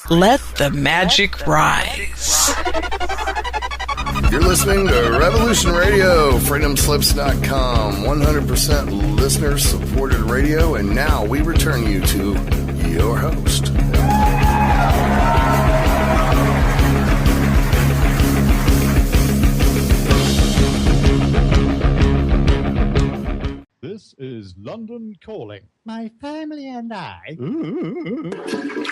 Let the magic rise. You're listening to Revolution Radio, freedomslips.com, 100% listener-supported radio, and now we return you to your host. This is London Calling. My family and I. Ooh.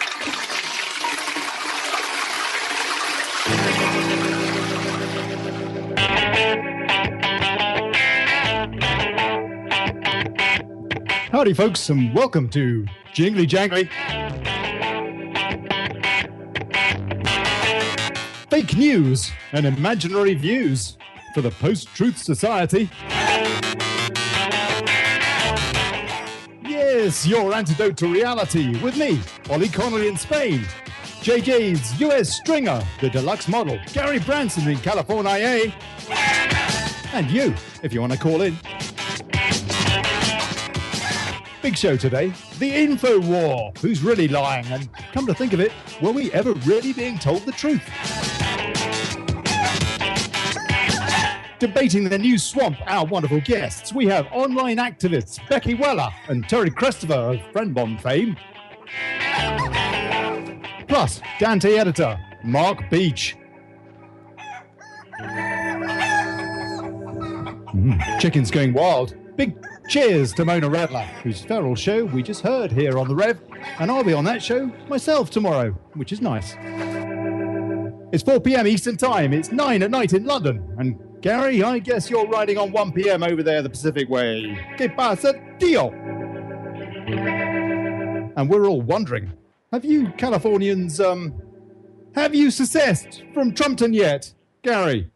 Howdy, folks, and welcome to Jingly-Jangly. Fake news and imaginary views for the post-truth society. Yes, your antidote to reality with me, Olly Connolly in Spain, JJ's US stringer, the deluxe model, Gary Branson in California, and you, if you want to call in. Big show today, the info war. Who's really lying? And come to think of it, were we ever really being told the truth? Debating the new swamp, our wonderful guests, we have online activists Becky Weller and Terry Christopher of Friendbomb fame. Plus, Dante editor Mark Beech. Chicken's going wild. Big cheers to Mona Radler, whose feral show we just heard here on the Rev, and I'll be on that show myself tomorrow, which is nice. It's 4 p.m. Eastern Time, it's 9 at night in London, and Gary, I guess you're riding on 1 p.m. over there the Pacific way. Que pasa, tío? And we're all wondering, have you Californians, have you secessed from Trumpton yet? Gary?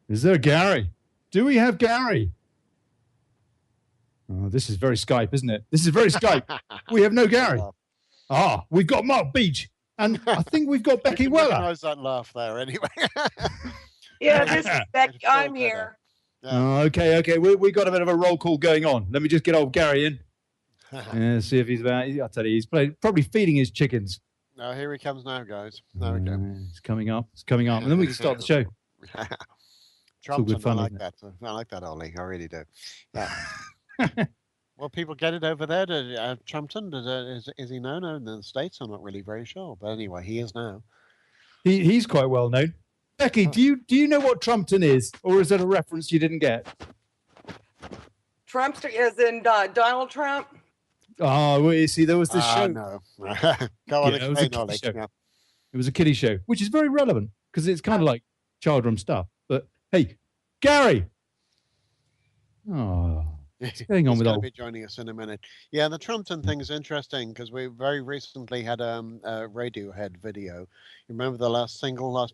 Is there Gary? Do we have Gary? Oh, this is very Skype, isn't it? This is very Skype. We have no Gary. We've got Mark Beech. And I think we've got Becky Weller. How's that laugh there, anyway? Yeah, this is Becky. I'm here. Okay. We got a bit of a roll call going on. Let me just get old Gary in. See if he's about. I'll tell you, he's probably feeding his chickens. No, here he comes now, guys. There we go. It's coming up. And then we can start the show. Trumpton, I like that. I like that, Ollie. I really do. Yeah. Well, people get it over there to Trumpton. Is he known in the States? I'm not really very sure. But anyway, he is now. He's quite well known. Becky, do you know what Trumpton is? Or is it a reference you didn't get? Trumpster as in Donald Trump? Oh, well, you see, there was this show. No. Go on, explain, Ollie. Yeah. It was a kiddie show, which is very relevant because it's kind of like childroom stuff. But hey, Gary. Oh, what's going on with old? He's going to be joining us in a minute. Yeah, the Trumpton thing is interesting because we very recently had a Radiohead video. You remember the last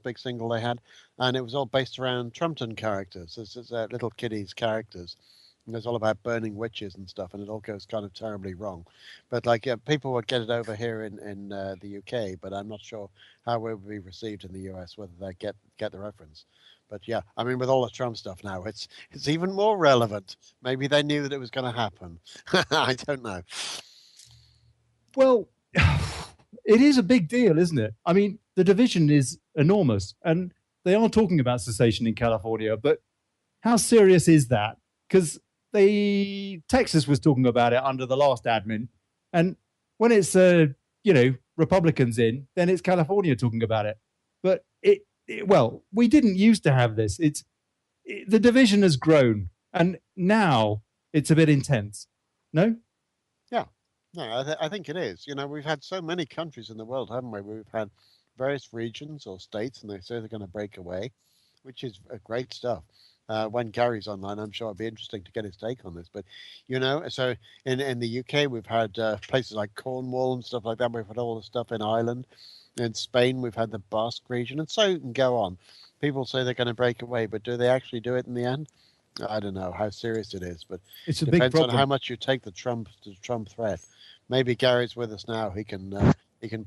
big single they had? And it was all based around Trumpton characters. This is little kiddies' characters. And it's all about burning witches and stuff, and it all goes kind of terribly wrong. But people would get it over here in the UK, but I'm not sure how it would be received in the US, whether they get the reference. But yeah, I mean, with all the Trump stuff now, it's even more relevant. Maybe they knew that it was going to happen. I don't know. Well, it is a big deal, isn't it? I mean, the division is enormous, and they are talking about secession in California, but how serious is that? Because Texas was talking about it under the last admin, and when it's Republicans in, then it's California talking about it. But we didn't used to have this. The division has grown, and now it's a bit intense. No? Yeah. No, I think it is. You know, we've had so many countries in the world, haven't we? We've had various regions or states, and they say they're going to break away, which is great stuff. When Gary's online, I'm sure it'd be interesting to get his take on this. But, so in the UK, we've had places like Cornwall and stuff like that. We've had all the stuff in Ireland. In Spain, we've had the Basque region, and so you can go on. People say they're going to break away, but do they actually do it in the end? I don't know how serious it is, but it depends on how much you take the Trump threat. Maybe Gary's with us now. He can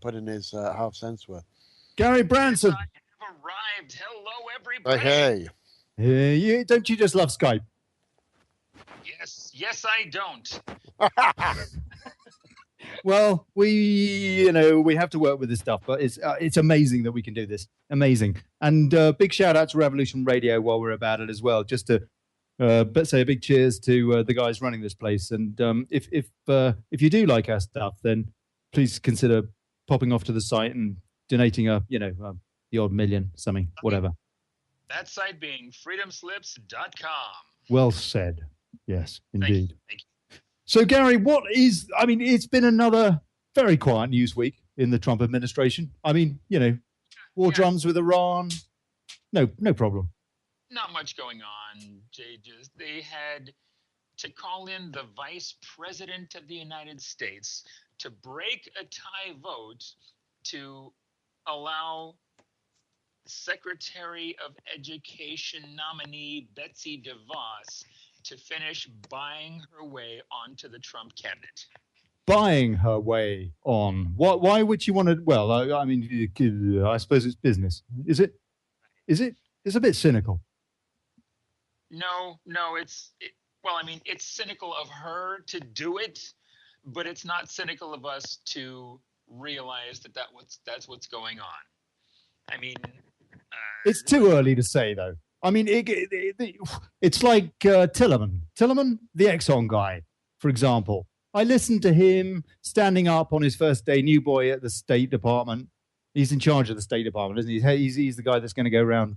put in his half cents worth. Gary Branson. I have arrived. Hello, everybody. Hey. Don't you just love Skype? Yes, I don't. Well, we have to work with this stuff, but it's amazing that we can do this. Amazing. And big shout out to Revolution Radio while we're about it as well. Just to say a big cheers to the guys running this place. And if you do like our stuff, then please consider popping off to the site and donating the odd million, something, whatever. That site being freedomslips.com. Well said. Yes, indeed. Thank you. So, Gary, it's been another very quiet news week in the Trump administration. War drums with Iran. No problem. Not much going on, Jay. They had to call in the vice president of the United States to break a tie vote to allow Secretary of Education nominee Betsy DeVos to finish buying her way onto the Trump cabinet. Buying her way on? Why would you want to? Well, I suppose it's business. Is it? It's a bit cynical. No, it's cynical of her to do it, but it's not cynical of us to realize that's what's going on. It's too early to say, though. It's like Tillerman, the Exxon guy, for example. I listened to him standing up on his first day, new boy at the State Department. He's in charge of the State Department, isn't he? He's the guy that's going to go around,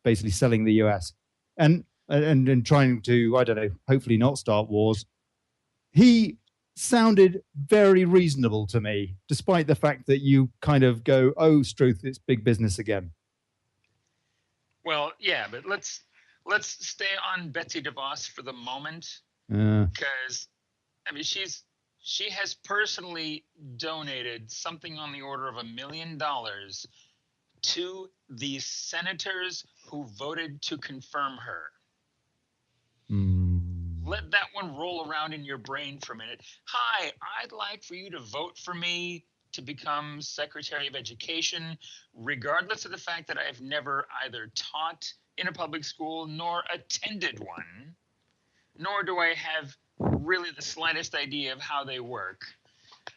basically selling the US and trying to, I don't know, hopefully not start wars. He sounded very reasonable to me, despite the fact that you kind of go, oh, Struth, it's big business again. Well, yeah, but let's stay on Betsy DeVos for the moment, because she has personally donated something on the order of $1 million to the senators who voted to confirm her. Let that one roll around in your brain for a minute. Hi, I'd like for you to vote for me to become Secretary of Education, regardless of the fact that I've never either taught in a public school nor attended one, nor do I have really the slightest idea of how they work,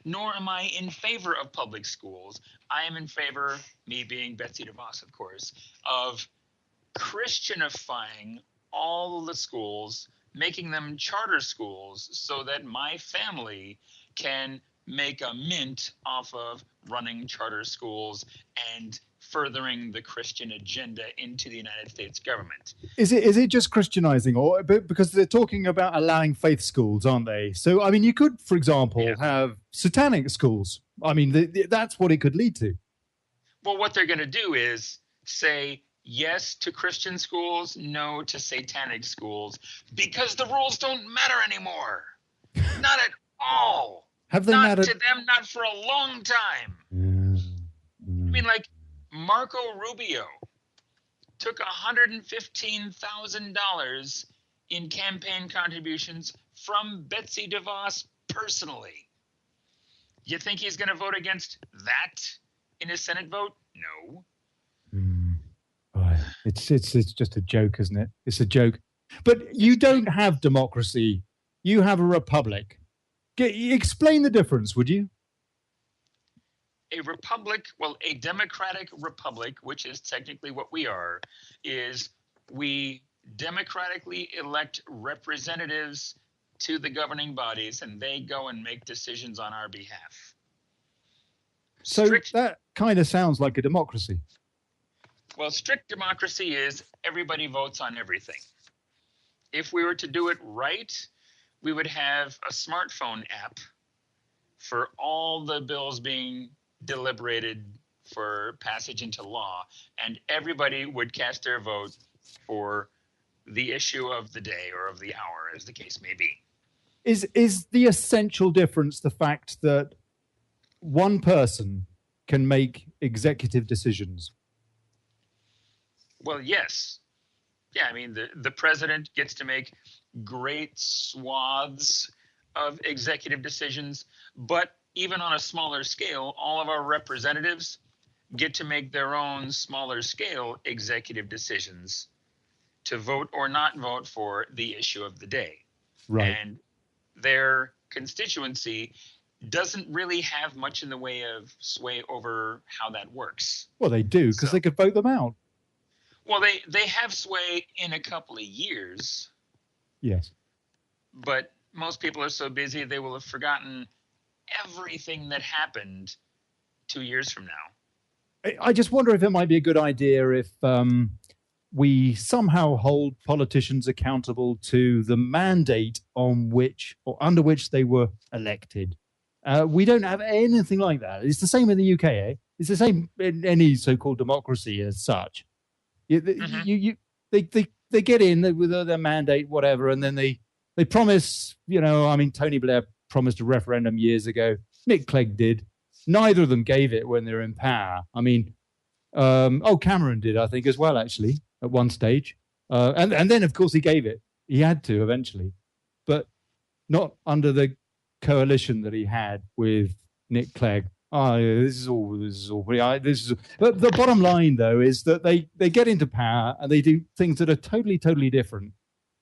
nor am I in favor of public schools. I am in favor, me being Betsy DeVos, of course, of Christianifying all of the schools, making them charter schools so that my family can make a mint off of running charter schools and furthering the Christian agenda into the United States government. Is it just Christianizing, or because they're talking about allowing faith schools, aren't they? So, you could, for example, have satanic schools. That's what it could lead to. Well, what they're going to do is say yes to Christian schools, no to satanic schools, because the rules don't matter anymore. Not at all. Have they not mattered? To them, not for a long time. Like Marco Rubio took $115,000 in campaign contributions from Betsy DeVos personally. You think he's going to vote against that in his Senate vote? No. It's just a joke, isn't it? It's a joke. But you don't have democracy. You have a republic. Explain the difference, would you? A republic, a democratic republic, which is technically what we are, is we democratically elect representatives to the governing bodies, and they go and make decisions on our behalf. So that kind of sounds like a democracy. Well, strict democracy is everybody votes on everything. If we were to do it right, we would have a smartphone app for all the bills being deliberated for passage into law, and everybody would cast their vote for the issue of the day or of the hour, as the case may be. Is the essential difference the fact that one person can make executive decisions? Well, yes. Yeah, the president gets to make great swaths of executive decisions, but even on a smaller scale, all of our representatives get to make their own smaller scale executive decisions to vote or not vote for the issue of the day. Right. And their constituency doesn't really have much in the way of sway over how that works. Well, they do, because they could vote them out. Well, they have sway in a couple of years. Yes. But most people are so busy they will have forgotten everything that happened 2 years from now. I just wonder if it might be a good idea if we somehow hold politicians accountable to the mandate on which or under which they were elected. We don't have anything like that. It's the same in the UK, eh? It's the same in any so-called democracy as such. They get in with their mandate, whatever, and then they promise, Tony Blair promised a referendum years ago. Nick Clegg did. Neither of them gave it when they were in power. Cameron did, I think, as well, actually, at one stage. And then, of course, he gave it. He had to eventually, but not under the coalition that he had with Nick Clegg. But the bottom line, though, is that they get into power and they do things that are totally, totally different.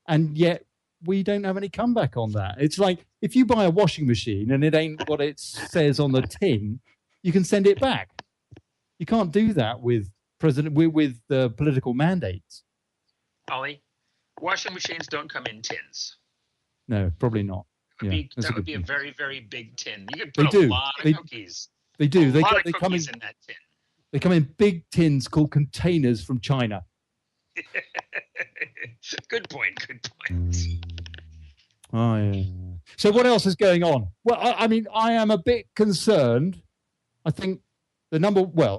And yet we don't have any comeback on that. It's like if you buy a washing machine and it ain't what it says on the tin, you can send it back. You can't do that with the political mandates. Ollie, washing machines don't come in tins. No, probably not. That would be a very, very big tin. You could put a lot of cookies. They do. They come in that tin. They come in big tins called containers from China. Good point. Oh, yeah. So what else is going on? Well, I am a bit concerned. I think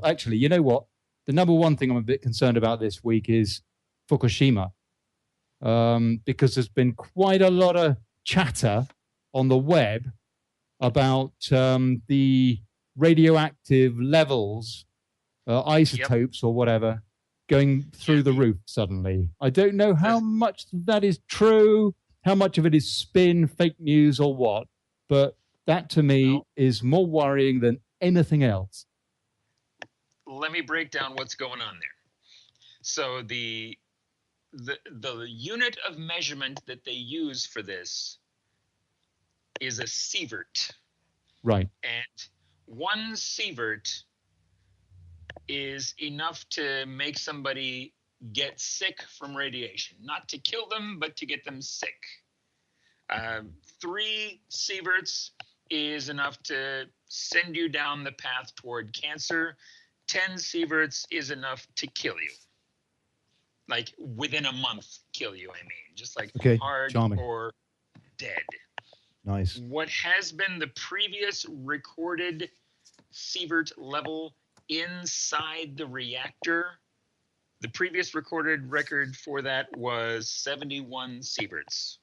actually, you know what? The number one thing I'm a bit concerned about this week is Fukushima. Because there's been quite a lot of chatter on the web about the radioactive levels, isotopes or whatever, going through the roof suddenly. I don't know how much that is true, how much of it is spin, fake news or what, but that to me is more worrying than anything else. Let me break down what's going on there. So the unit of measurement that they use for this is a sievert. Right. And one sievert is enough to make somebody get sick from radiation. Not to kill them, but to get them sick. 3 sieverts is enough to send you down the path toward cancer. 10 sieverts is enough to kill you. Like within a month, kill you, just like hard or dead. Nice. What has been the previous recorded sievert level inside the reactor? The previous recorded record for that was 71 sieverts.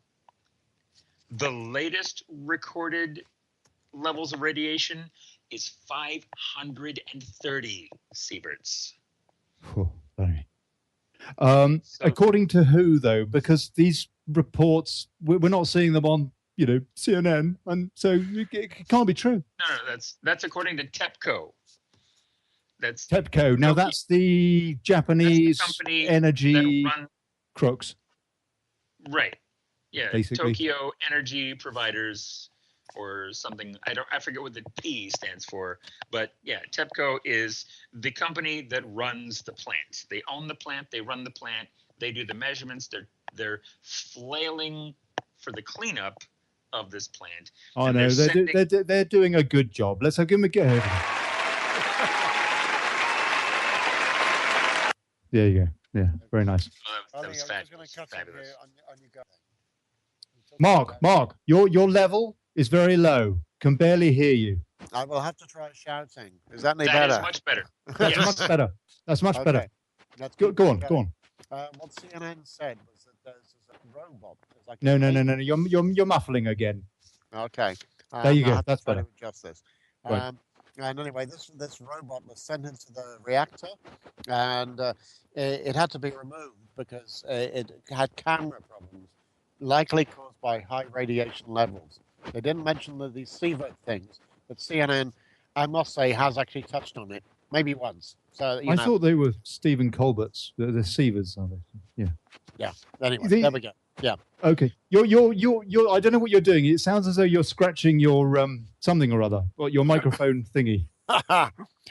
The latest recorded levels of radiation is 530 sieverts. Oh, sorry. According to who, though? Because these reports, we're not seeing them on, CNN, and so it can't be true. No, that's according to TEPCO. That's TEPCO. Now that's the Japanese company energy crooks. Right. Yeah. Basically. Tokyo Energy Providers or something. I forget what the P stands for, but yeah, TEPCO is the company that runs the plant. They own the plant, they run the plant, they do the measurements, they're flailing for the cleanup of this plant. Oh no, they're doing a good job. Let's give them a go. There you go. Yeah, very nice. That was fabulous. Mark, your level is very low. Can barely hear you. I will have to try shouting. Is that any better? better? That is much better. That's much better. Let's go on. What CNN said was that there's a robot. Like no. You're muffling again. Okay. There you go. That's better. Adjust this. Right. And anyway, this robot was sent into the reactor, and it had to be removed because it had camera problems, likely caused by high radiation levels. They didn't mention these sievert things, but CNN, I must say, has actually touched on it, maybe once. So I thought they were Stephen Colbert's, the sievers, are they? Yeah. Yeah. Anyway, there we go. Yeah. Okay. You're. I don't know what you're doing. It sounds as though you're scratching your something or other. Well, your microphone thingy. I'll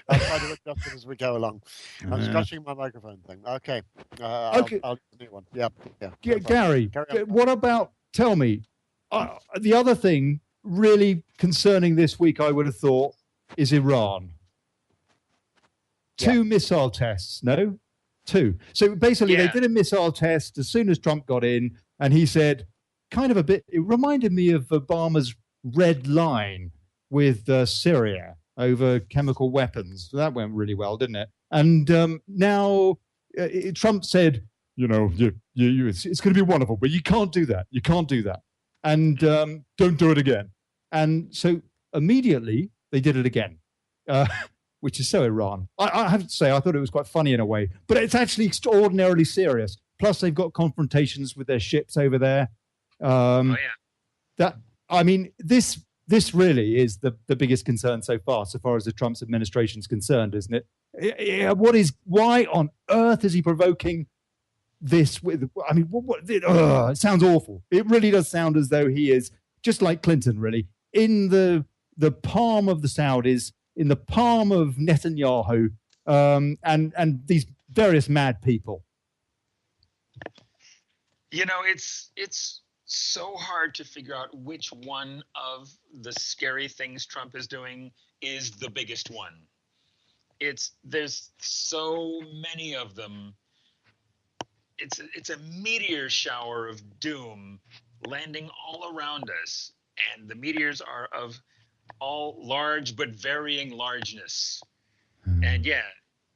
try to adjust it as we go along. I'm scratching my microphone thing. Okay. Okay. I'll do a new one. Yeah. Gary, Carry on. what about? Tell me. The other thing really concerning this week, I would have thought, is Iran. Yeah. 2 missile tests. No, 2. So basically, they did a missile test as soon as Trump got in, and he said, kind of a bit. It reminded me of Obama's red line with Syria over chemical weapons. That went really well, didn't it? And now Trump said, you know, it's going to be wonderful, but you can't do that. You can't do that. And don't do it again. And so immediately they did it again, which is so Iran. I have to say, I thought it was quite funny in a way, but it's actually extraordinarily serious. Plus, they've got confrontations with their ships over there. This really is the biggest concern so far as the Trump's administration is concerned, isn't it? Why on earth is he provoking this with? I mean, it sounds awful. It really does sound as though he is just like Clinton, really, in the palm of the Saudis, in the palm of Netanyahu, and these various mad people. You know, it's so hard to figure out which one of the scary things Trump is doing is the biggest one. There's so many of them. It's a meteor shower of doom landing all around us, and the meteors are of all large but varying largeness. And yeah,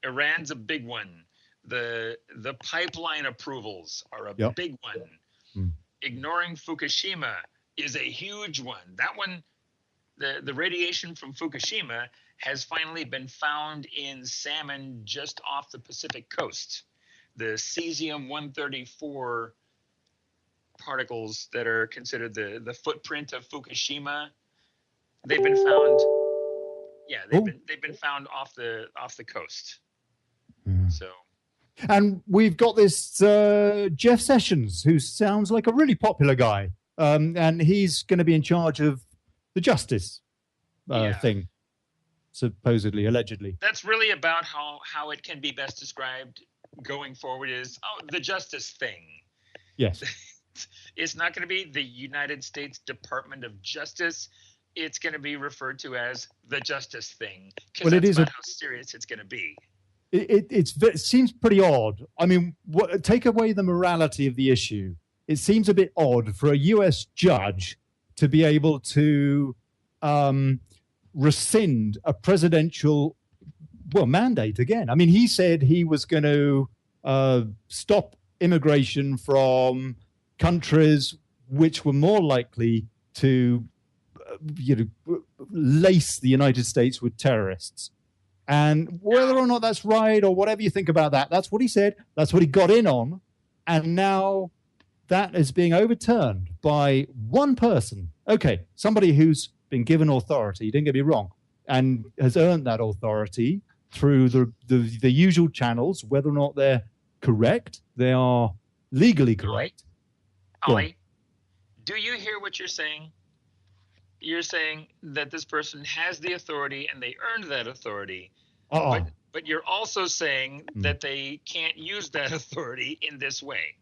Iran's a big one. The pipeline approvals are a big one. Ignoring Fukushima is a huge one. That one, the radiation from Fukushima has finally been found in salmon just off the Pacific coast. The cesium-134 particles that are considered the footprint of Fukushima, they've been found. Yeah, they've been found off the coast. So. And we've got this Jeff Sessions, who sounds like a really popular guy, and he's going to be in charge of the justice thing, supposedly, allegedly. That's really about how it can be best described going forward is the justice thing. Yes. It's not going to be the United States Department of Justice. It's going to be referred to as the justice thing, because that's about how serious it's going to be. It seems pretty odd. I mean, take away the morality of the issue. It seems a bit odd for a U.S. judge to be able to rescind a presidential mandate again. I mean, he said he was going to stop immigration from countries which were more likely to lace the United States with terrorists. And whether or not that's right or whatever you think about that, that's what he said. That's what he got in on. And now that is being overturned by one person. Okay, somebody who's been given authority, don't get me wrong, and has earned that authority through the usual channels, whether or not they're correct. They are legally correct. Olly, do you hear what you're saying? You're saying that this person has the authority and they earned that authority. But you're also saying that they can't use that authority in this way.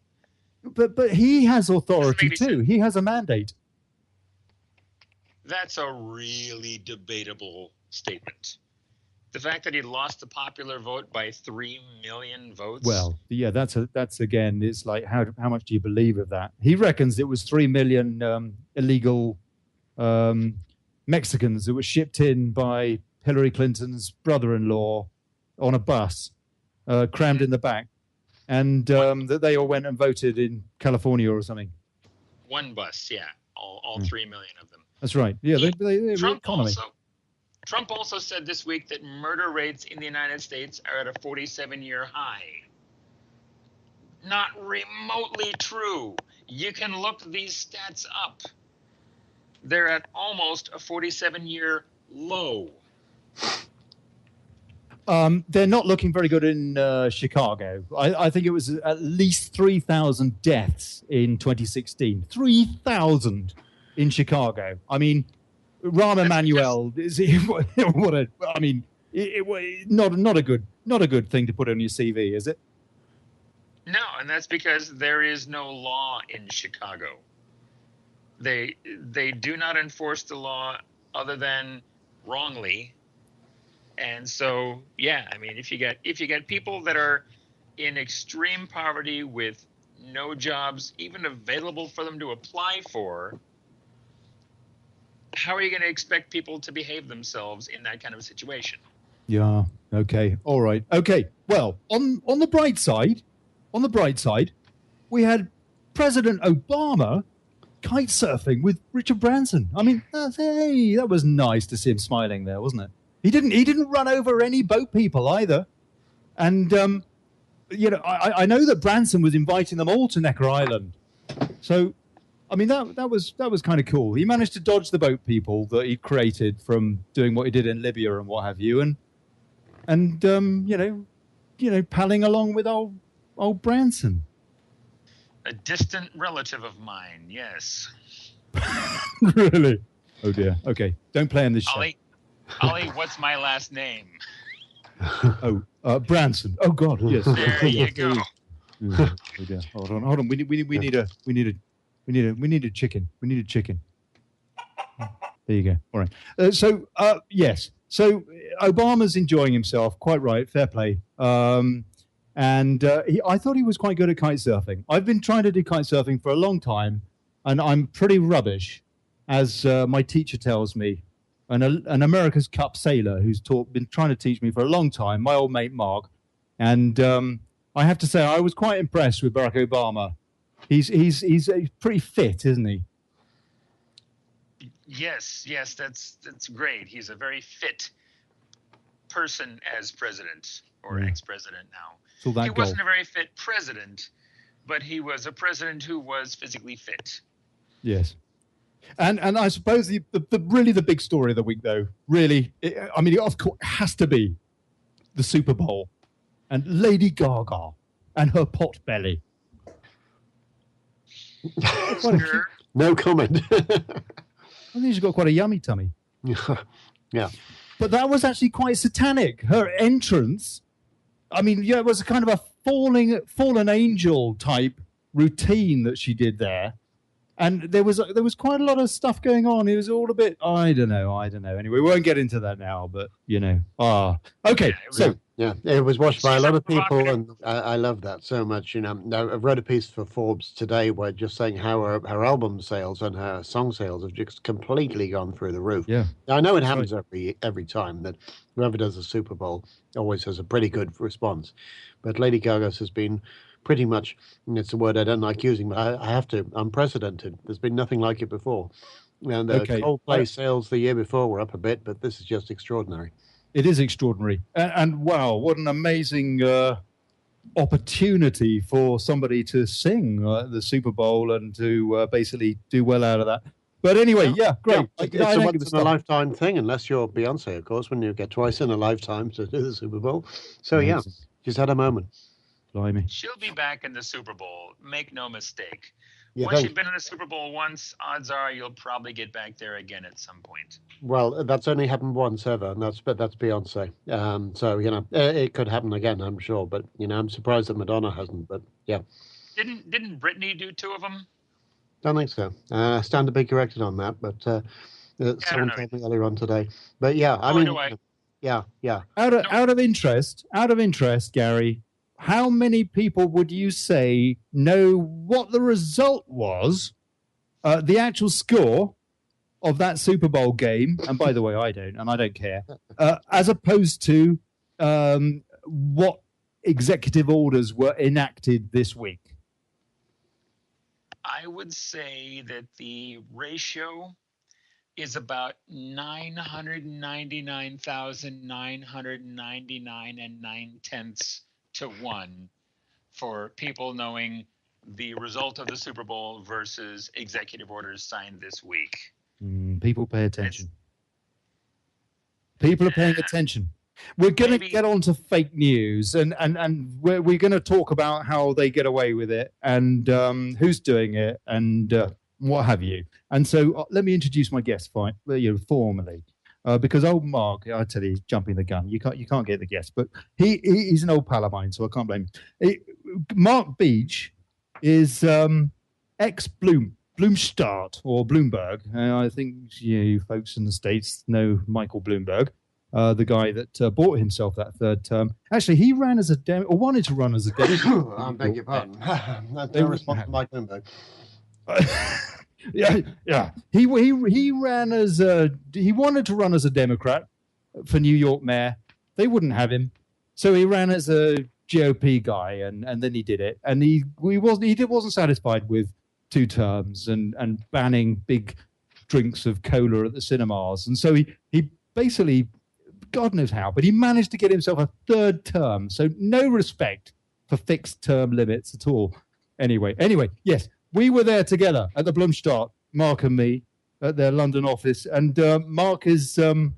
But he has authority too. He has a mandate. That's a really debatable statement. The fact that he lost the popular vote by 3 million votes. Well, yeah, that's again, it's like how much do you believe of that? He reckons it was 3 million illegal Mexicans that were shipped in by Hillary Clinton's brother-in-law on a bus, crammed in the back, and that they all went and voted in California or something. One bus, yeah, all 3 million of them. That's right. Yeah, they Trump also said this week that murder rates in the United States are at a 47-year high. Not remotely true. You can look these stats up. They're at almost a 47-year low. They're not looking very good in Chicago. I think it was at least 3,000 deaths in 2016. 3,000 in Chicago. I mean, Rahm Emanuel is what a. I mean, not a good thing to put on your CV, is it? No, and that's because there is no law in Chicago. They do not enforce the law other than wrongly. And so, yeah, I mean, if you get people that are in extreme poverty with no jobs even available for them to apply for, how are you going to expect people to behave themselves in that kind of a situation? Yeah. Okay. All right. Okay. Well, on the bright side, we had President Obama kite surfing with Richard Branson. I mean, that was nice to see him smiling there, wasn't it? He didn't run over any boat people either. And I know that Branson was inviting them all to Necker Island. So, I mean, that was kind of cool. He managed to dodge the boat people that he'd created from doing what he did in Libya and what have you, and palling along with old Branson. A distant relative of mine, yes. Really? Oh dear. Okay, don't play on this show. Olly, what's my last name? Branson. Oh God, yes. There you go. Oh dear. Hold on. We need a chicken. We need a chicken. There you go. All right. Yes. So Obama's enjoying himself. Quite right. Fair play. I thought he was quite good at kite surfing. I've been trying to do kite surfing for a long time, and I'm pretty rubbish, as my teacher tells me. An America's Cup sailor who's been trying to teach me for a long time, my old mate Mark. And I have to say, I was quite impressed with Barack Obama. He's pretty fit, isn't he? Yes, that's great. He's a very fit person as president, or ex-president now. He wasn't a very fit president, but he was a president who was physically fit. Yes. And I suppose the really the big story of the week, though, of course, has to be the Super Bowl and Lady Gaga and her pot belly. No comment. I think she's got quite a yummy tummy. Yeah. But that was actually quite satanic. Her entrance, it was a kind of a fallen angel type routine that she did there. And there was quite a lot of stuff going on. It was all a bit, I don't know. Anyway, we won't get into that now, but, Okay, Yeah, it was watched by a lot of people, and I love that so much. Now, I've read a piece for Forbes today where just saying how her album sales and her song sales have just completely gone through the roof. Yeah, now, I know it happens every time that whoever does the Super Bowl always has a pretty good response, but Lady Gaga's has been pretty much, and it's a word I don't like using, but I have to, unprecedented. There's been nothing like it before. And Coldplay sales the year before were up a bit, but this is just extraordinary. It is extraordinary. And wow, what an amazing opportunity for somebody to sing the Super Bowl and to basically do well out of that. But anyway, great. It's a once-in-a-lifetime thing, unless you're Beyonce, of course, when you get twice in a lifetime to do the Super Bowl. So, she's had a moment. Blimey. She'll be back in the Super Bowl. Make no mistake. Yeah, once you've been in the Super Bowl once, odds are you'll probably get back there again at some point. Well, that's only happened once ever, and that's Beyonce. It could happen again, I'm sure. But I'm surprised that Madonna hasn't. But yeah. Didn't Britney do two of them? Don't think so. I stand to be corrected on that, but someone told me earlier on today. But yeah, yeah. Out of interest, Gary. How many people would you say know what the result was, the actual score of that Super Bowl game? And by the way, I don't, and I don't care, as opposed to what executive orders were enacted this week? I would say that the ratio is about 999,999 and 9/10 to 1 for people knowing the result of the Super Bowl versus executive orders signed this week. People pay attention. People are paying attention. We're going to Maybe- get on to fake news, and we're going to talk about how they get away with it, and who's doing it, and what have you. And so let me introduce my guest formally, because old Mark, I tell you, he's jumping the gun. You can't get the guest, but he's an old pal of mine, so I can't blame him. Mark Beech is ex-Bloomstart or Bloomberg. I think you folks in the States know Michael Bloomberg. The guy that bought himself that third term. Actually, he ran as a or wanted to run as a Democrat. I beg your pardon. That's no response to Mike Bloomberg. Yeah. He ran as he wanted to run as a Democrat for New York mayor. They wouldn't have him, so he ran as a GOP guy, and then he did it. And he wasn't satisfied with 2 terms and banning big drinks of cola at the cinemas, and so he basically, God knows how, but he managed to get himself a 3rd term. So no respect for fixed term limits at all. Anyway, yes, we were there together at the Bloomstart, Mark and me, at their London office. And Mark is writing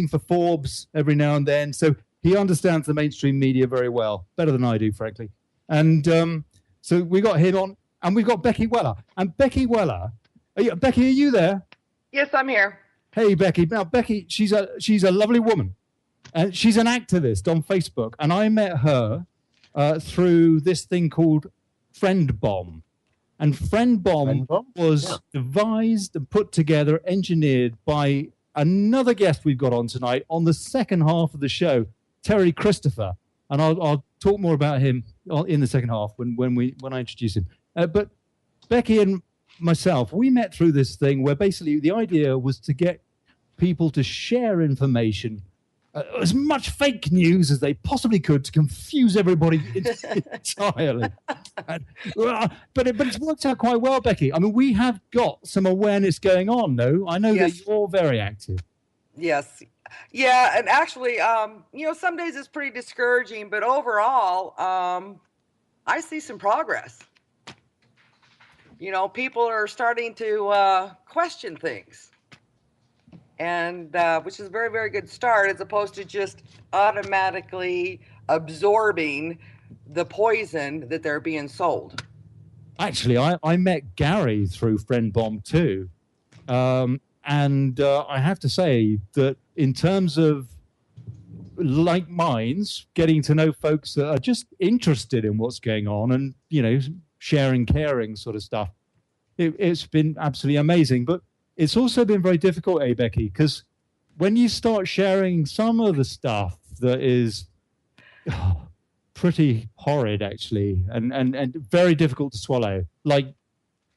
for Forbes every now and then. So he understands the mainstream media very well, better than I do, frankly. And so we got him on, and we've got Becky Weller. And Becky Weller, Becky, are you there? Yes, I'm here. Hey, Becky. Now, Becky, she's a lovely woman, and she's an activist on Facebook. And I met her through this thing called Friend Bomb. And Friend Bomb was devised and put together, engineered by another guest we've got on tonight on the second half of the show, Terry Christopher. And I'll talk more about him in the second half when I introduce him. But Becky and myself, we met through this thing where basically the idea was to get people to share information, as much fake news as they possibly could, to confuse everybody entirely. But it's worked out quite well, Becky. I mean, we have got some awareness going on, no? I know that you're very active. Yes. Yeah, and actually, some days it's pretty discouraging, but overall, I see some progress. People are starting to question things, and which is a very, very good start, as opposed to just automatically absorbing the poison that they're being sold. Actually, I met Gary through Friend Bomb too, and I have to say that in terms of like minds, getting to know folks that are just interested in what's going on and, sharing, caring sort of stuff, it's been absolutely amazing. But it's also been very difficult, Becky, because when you start sharing some of the stuff that is pretty horrid, actually, and very difficult to swallow, like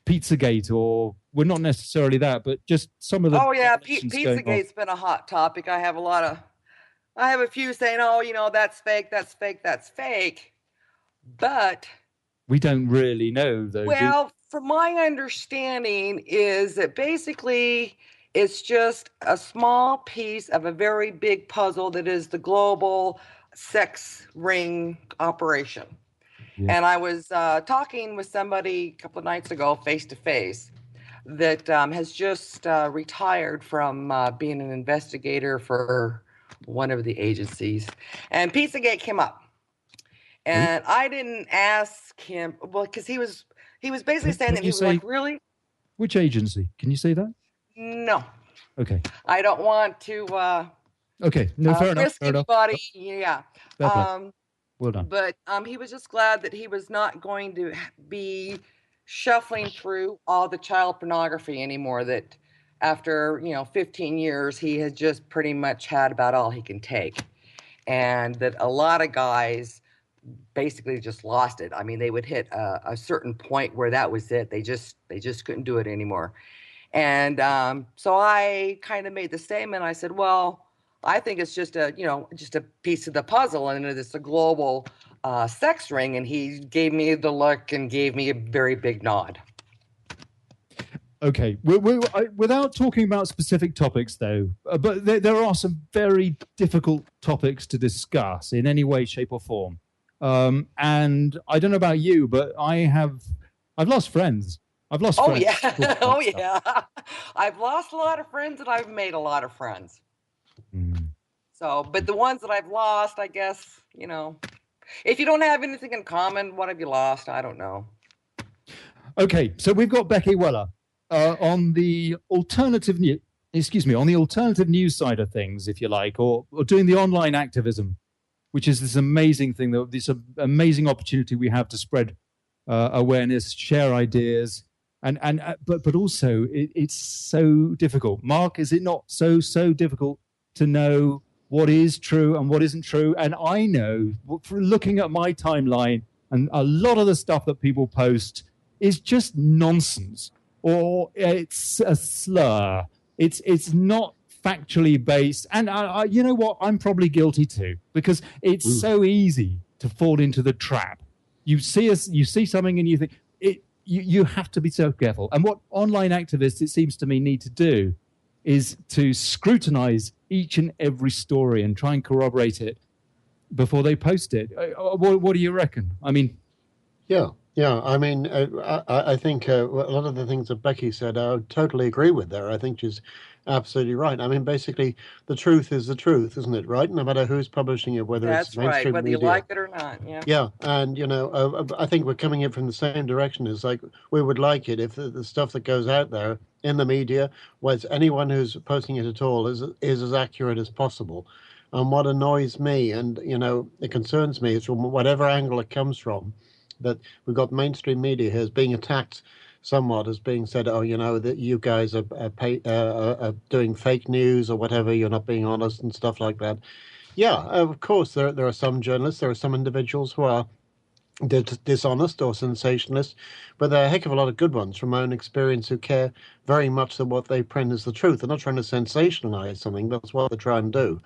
Pizzagate, or well, not necessarily that, but just some of the... Oh, yeah, Pizzagate's been a hot topic. I have a few saying, that's fake, that's fake, that's fake. But... we don't really know, though. Well, from my understanding is that basically it's just a small piece of a very big puzzle that is the global sex ring operation. Yeah. And I was talking with somebody a couple of nights ago, face to face, that has just retired from being an investigator for one of the agencies. And Pizzagate came up. And I didn't ask him, well, because he was basically saying that he was like, really? Which agency? Can you say that? No. Okay. I don't want to okay. No, fair enough. risk anybody. Yeah. Well done. But he was just glad that he was not going to be shuffling through all the child pornography anymore, that after 15 years he had just pretty much had about all he can take, and that a lot of guys basically just lost it. I mean, they would hit a certain point where that was it. They just couldn't do it anymore. And so I kind of made the statement. I said, well, I think it's just a piece of the puzzle, and it's a global sex ring. And he gave me the look and gave me a very big nod. Okay. Without talking about specific topics, though, but there are some very difficult topics to discuss in any way, shape, or form. And I don't know about you, but I've lost friends I've lost Oh friends. yeah, oh yeah. I've lost a lot of friends and I've made a lot of friends. So, but the ones that I've lost, I guess, if you don't have anything in common, what have you lost? I don't know. Okay, so we've got Becky Weller on the alternative news side of things, if you like, or doing the online activism, which is this amazing thing, this amazing opportunity we have to spread awareness, share ideas, but also it's so difficult. Mark, is it not so difficult to know what is true and what isn't true? And I know, for looking at my timeline, and a lot of the stuff that people post is just nonsense, or it's a slur. It's not factually based. And you know what? I'm probably guilty too, because it's so easy to fall into the trap. You see something and you think you have to be so careful. And what online activists, it seems to me, need to do is to scrutinize each and every story and try and corroborate it before they post it. What do you reckon? I mean, yeah. I mean, I think a lot of the things that Becky said, I totally agree with there. I think she's absolutely right. I mean, basically, the truth is the truth, isn't it? Right? No matter who's publishing it, whether it's mainstream whether media. you like it or not. Yeah. Yeah, and I think we're coming in from the same direction. It's like we would like it if the stuff that goes out there in the media, was anyone who's posting it at all, is as accurate as possible. And what annoys me, and it concerns me, is from whatever angle it comes from, that we've got mainstream media here as being attacked somewhat, as being said, that you guys are doing fake news or whatever, you're not being honest and stuff like that. Yeah, of course, there are some journalists, there are some individuals who are dishonest or sensationalist, but there are a heck of a lot of good ones from my own experience who care very much that what they print is the truth. They're not trying to sensationalize something, that's what they try and do.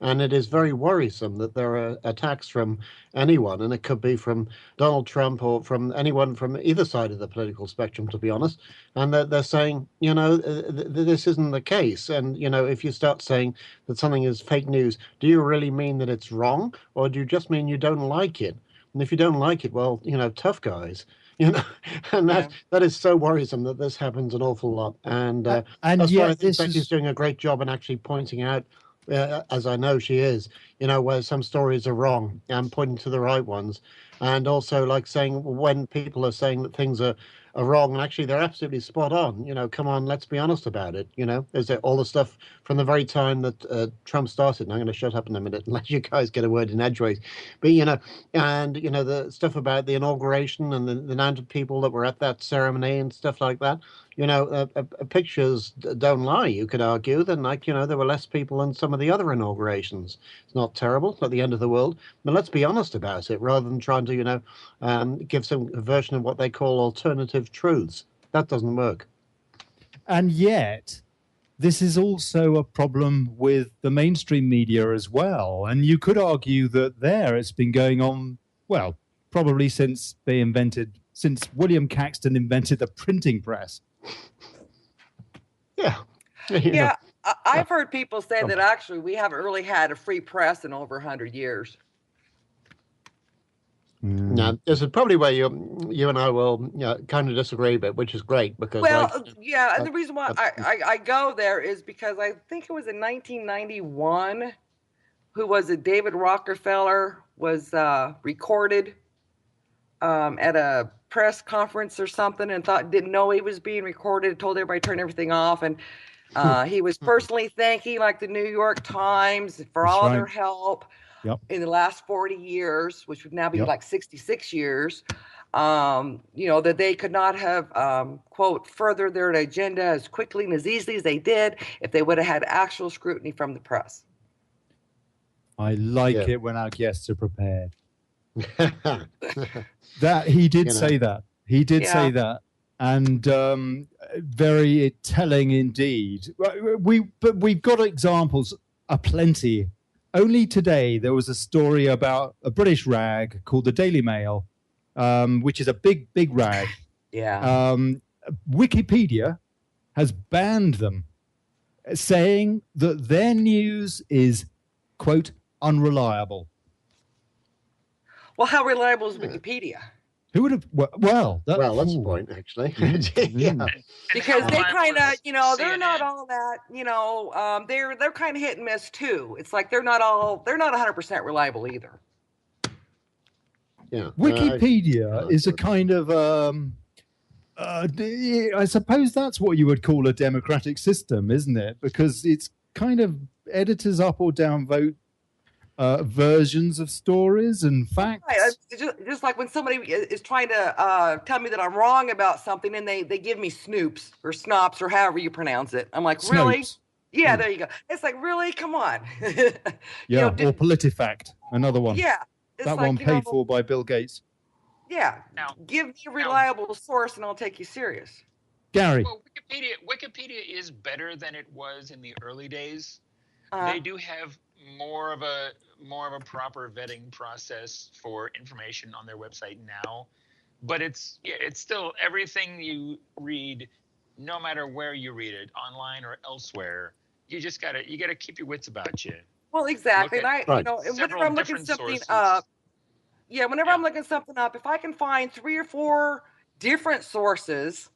And it is very worrisome that there are attacks from anyone, and it could be from Donald Trump or from anyone from either side of the political spectrum, to be honest. And they're saying, this isn't the case. And, if you start saying that something is fake news, do you really mean that it's wrong? Or do you just mean you don't like it? And if you don't like it, well, tough guys. And that is so worrisome that this happens an awful lot. And that's why I think Becky's doing a great job in actually pointing out, as I know she is, where some stories are wrong and pointing to the right ones. And also like saying when people are saying that things are wrong and actually they're absolutely spot on, come on, let's be honest about it. Is there all the stuff from the very time that Trump started, and I'm going to shut up in a minute and let you guys get a word in edgeways, but and the stuff about the inauguration and the amount of people that were at that ceremony and stuff like that, pictures don't lie, you could argue. Then there were less people than some of the other inaugurations. It's not terrible, it's not the end of the world, but let's be honest about it rather than trying to give some version of what they call alternative truths. That doesn't work. And yet this is also a problem with the mainstream media as well. And you could argue that it's been going on, well, probably since William Caxton invented the printing press. Yeah. Yeah, I've heard people say that actually we haven't really had a free press in over 100 years. Now, this is probably where you and I will kind of disagree a bit, which is great because. The reason why I go there is because I think it was in 1991. Who was it? David Rockefeller was recorded at a press conference or something, and didn't know he was being recorded. Told everybody to turn everything off, and he was personally thanking like the New York Times for all their help. Yep. In the last 40 years, which would now be like 66 years, that they could not have, quote, furthered their agenda as quickly and as easily as they did if they would have had actual scrutiny from the press. I like it when our guests are prepared. That he did say that. He did say that. And very telling indeed. But we've got examples aplenty. Only today, there was a story about a British rag called the Daily Mail, which is a big rag. Yeah. Wikipedia has banned them, saying that their news is, quote, unreliable. Well, how reliable is Wikipedia? Who would have? Well, That's the point, actually. Yeah. Because they kind of, they're CNN. not all that, they're kind of hit and miss too. It's like they're not 100% reliable either. Yeah. Wikipedia is a kind of, I suppose that's what you would call a democratic system, isn't it? Because it's kind of editors up or down vote versions of stories and facts. Right. Just like when somebody is trying to tell me that I'm wrong about something, and they give me Snopes or Snops or however you pronounce it. I'm like, really? Snopes. Yeah, there you go. It's like, really? Come on. Yeah, or PolitiFact, another one. Yeah. It's that like, one paid for by Bill Gates. Yeah. Now, give me a reliable source and I'll take you serious. Gary. Well, Wikipedia is better than it was in the early days. They do have more of a proper vetting process for information on their website now, but it's still everything you read, no matter where you read it, online or elsewhere. You gotta keep your wits about you. Well, exactly. And whenever I'm looking something up, I'm looking something up, if I can find 3 or 4 different sources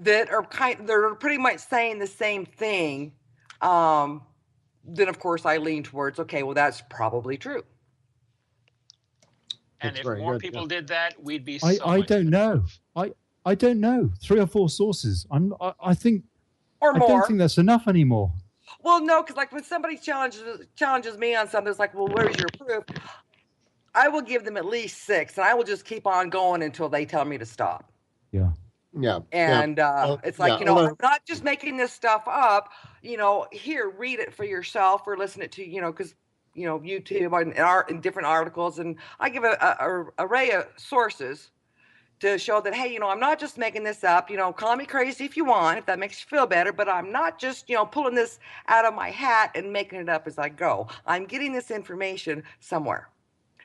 that are they're pretty much saying the same thing, then of course I lean towards, okay, well, that's probably true. And if more people did that, we'd be. I don't know. I don't know. 3 or 4 sources. I think. Or more. I don't think that's enough anymore. Well, no, because like when somebody challenges me on something, it's like, well, where's your proof? I will give them at least 6, and I will just keep on going until they tell me to stop. Yeah. Yeah. And it's like, I'm not just making this stuff up. Here, read it for yourself or listen it to, because, YouTube and different articles. And I give a array of sources to show that, hey, I'm not just making this up. Call me crazy if you want, if that makes you feel better. But I'm not just, pulling this out of my hat and making it up as I go. I'm getting this information somewhere.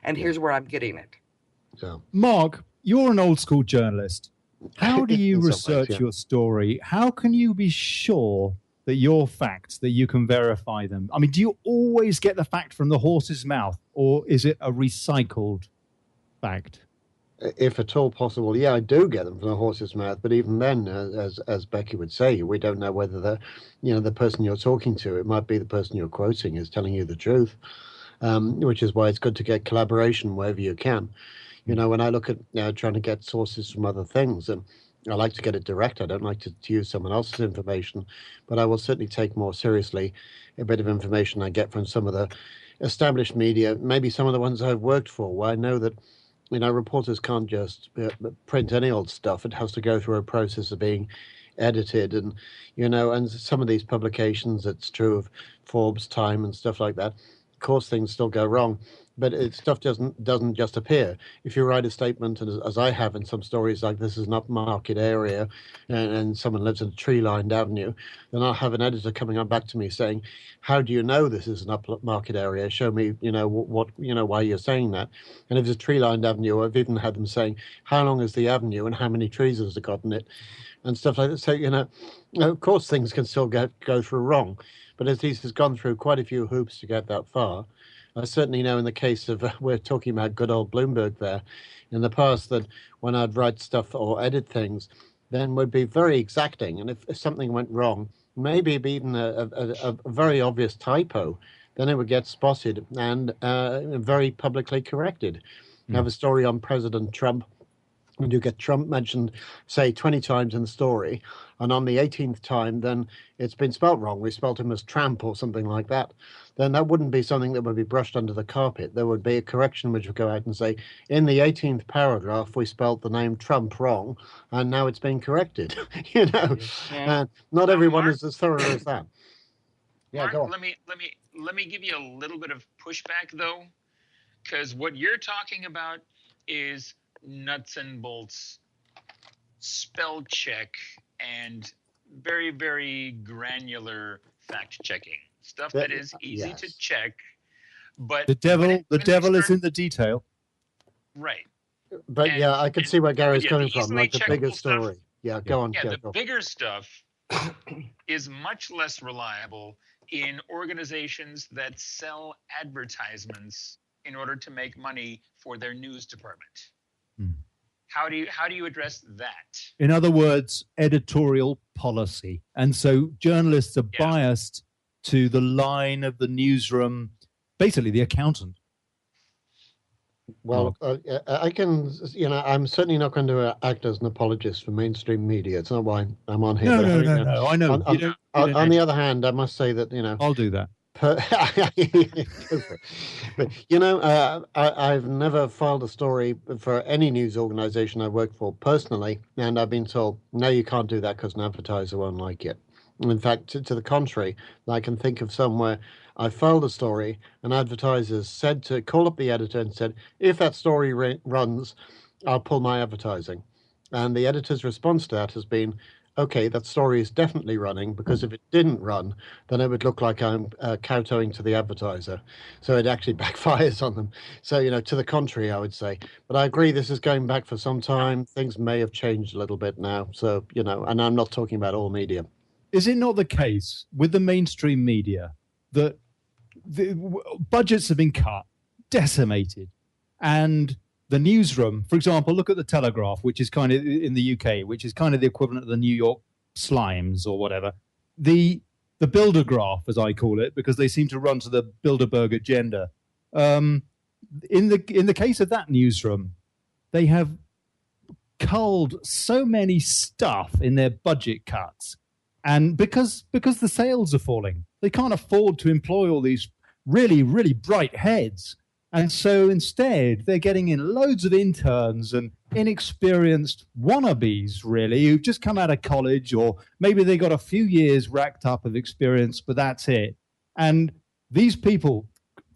And here's where I'm getting it. So, Mark, you're an old school journalist. How do you research your story? How can you be sure that your facts, that you can verify them? I mean, do you always get the fact from the horse's mouth, or is it a recycled fact? If at all possible, yeah, I do get them from the horse's mouth. But even then, as Becky would say, we don't know whether the person you're talking to, it might be the person you're quoting is telling you the truth, which is why it's good to get collaboration wherever you can. When I look at trying to get sources from other things, and I like to get it direct. I don't like to use someone else's information, but I will certainly take more seriously a bit of information I get from some of the established media, maybe some of the ones I've worked for, where I know that reporters can't just print any old stuff. It has to go through a process of being edited, and and some of these publications, it's true of Forbes, Time, and stuff like that. Of course, things still go wrong, but stuff doesn't just appear. If you write a statement, and as I have in some stories, like this is an upmarket area, and someone lives in a tree-lined avenue, then I'll have an editor coming on back to me saying, "How do you know this is an upmarket area? Show me, what why you're saying that." And if it's a tree-lined avenue, I've even had them saying, "How long is the avenue, and how many trees has it got in it?" and stuff like that. So of course, things can still go through wrong, but at least it's gone through quite a few hoops to get that far. I certainly know in the case of, we're talking about good old Bloomberg there, in the past, that when I'd write stuff or edit things, then would be very exacting. And if something went wrong, maybe even a very obvious typo, then it would get spotted and very publicly corrected. I have a story on President Trump. When you get Trump mentioned, say, 20 times in the story, and on the 18th time, then it's been spelt wrong. We spelt him as Tramp or something like that. Then that wouldn't be something that would be brushed under the carpet. There would be a correction which would go out and say, in the 18th paragraph, we spelt the name Trump wrong, and now it's been corrected. Not everyone is as thorough as that. Yeah, Mark, go on. Let me give you a little bit of pushback, though, because what you're talking about is nuts and bolts, spell check, and very, very granular fact checking stuff that is easy to check. But the devil is in the detail, right? But I can see where Gary's coming from, like the bigger story. Go on. Yeah, the bigger stuff is much less reliable in organizations that sell advertisements in order to make money for their news department. How do you address that? In other words, editorial policy. And so journalists are biased to the line of the newsroom, basically the accountant. Well, I can, I'm certainly not going to act as an apologist for mainstream media. It's not why I'm on here. No. I know. On the other hand, I must say that, I'll do that. But I've never filed a story for any news organization I work for personally, and I've been told, no, you can't do that because an advertiser won't like it. And in fact, to the contrary, I can think of somewhere I filed a story, and advertisers said to call up the editor and said, if that story runs, I'll pull my advertising. And the editor's response to that has been, okay, that story is definitely running, because if it didn't run, then it would look like I'm kowtowing to the advertiser. So it actually backfires on them. So, to the contrary, I would say. But I agree, this is going back for some time. Things may have changed a little bit now. So, and I'm not talking about all media. Is it not the case with the mainstream media that the budgets have been cut, decimated, and the newsroom, for example, look at the Telegraph, which is kind of in the UK, which is kind of the equivalent of the New York Slimes or whatever. The Bildergraph, as I call it, because they seem to run to the Bilderberg agenda. In the case of that newsroom, they have culled so many stuff in their budget cuts, and because the sales are falling, they can't afford to employ all these really, really bright heads. And so instead, they're getting in loads of interns and inexperienced wannabes, really, who've just come out of college, or maybe they got a few years racked up of experience, but that's it. And these people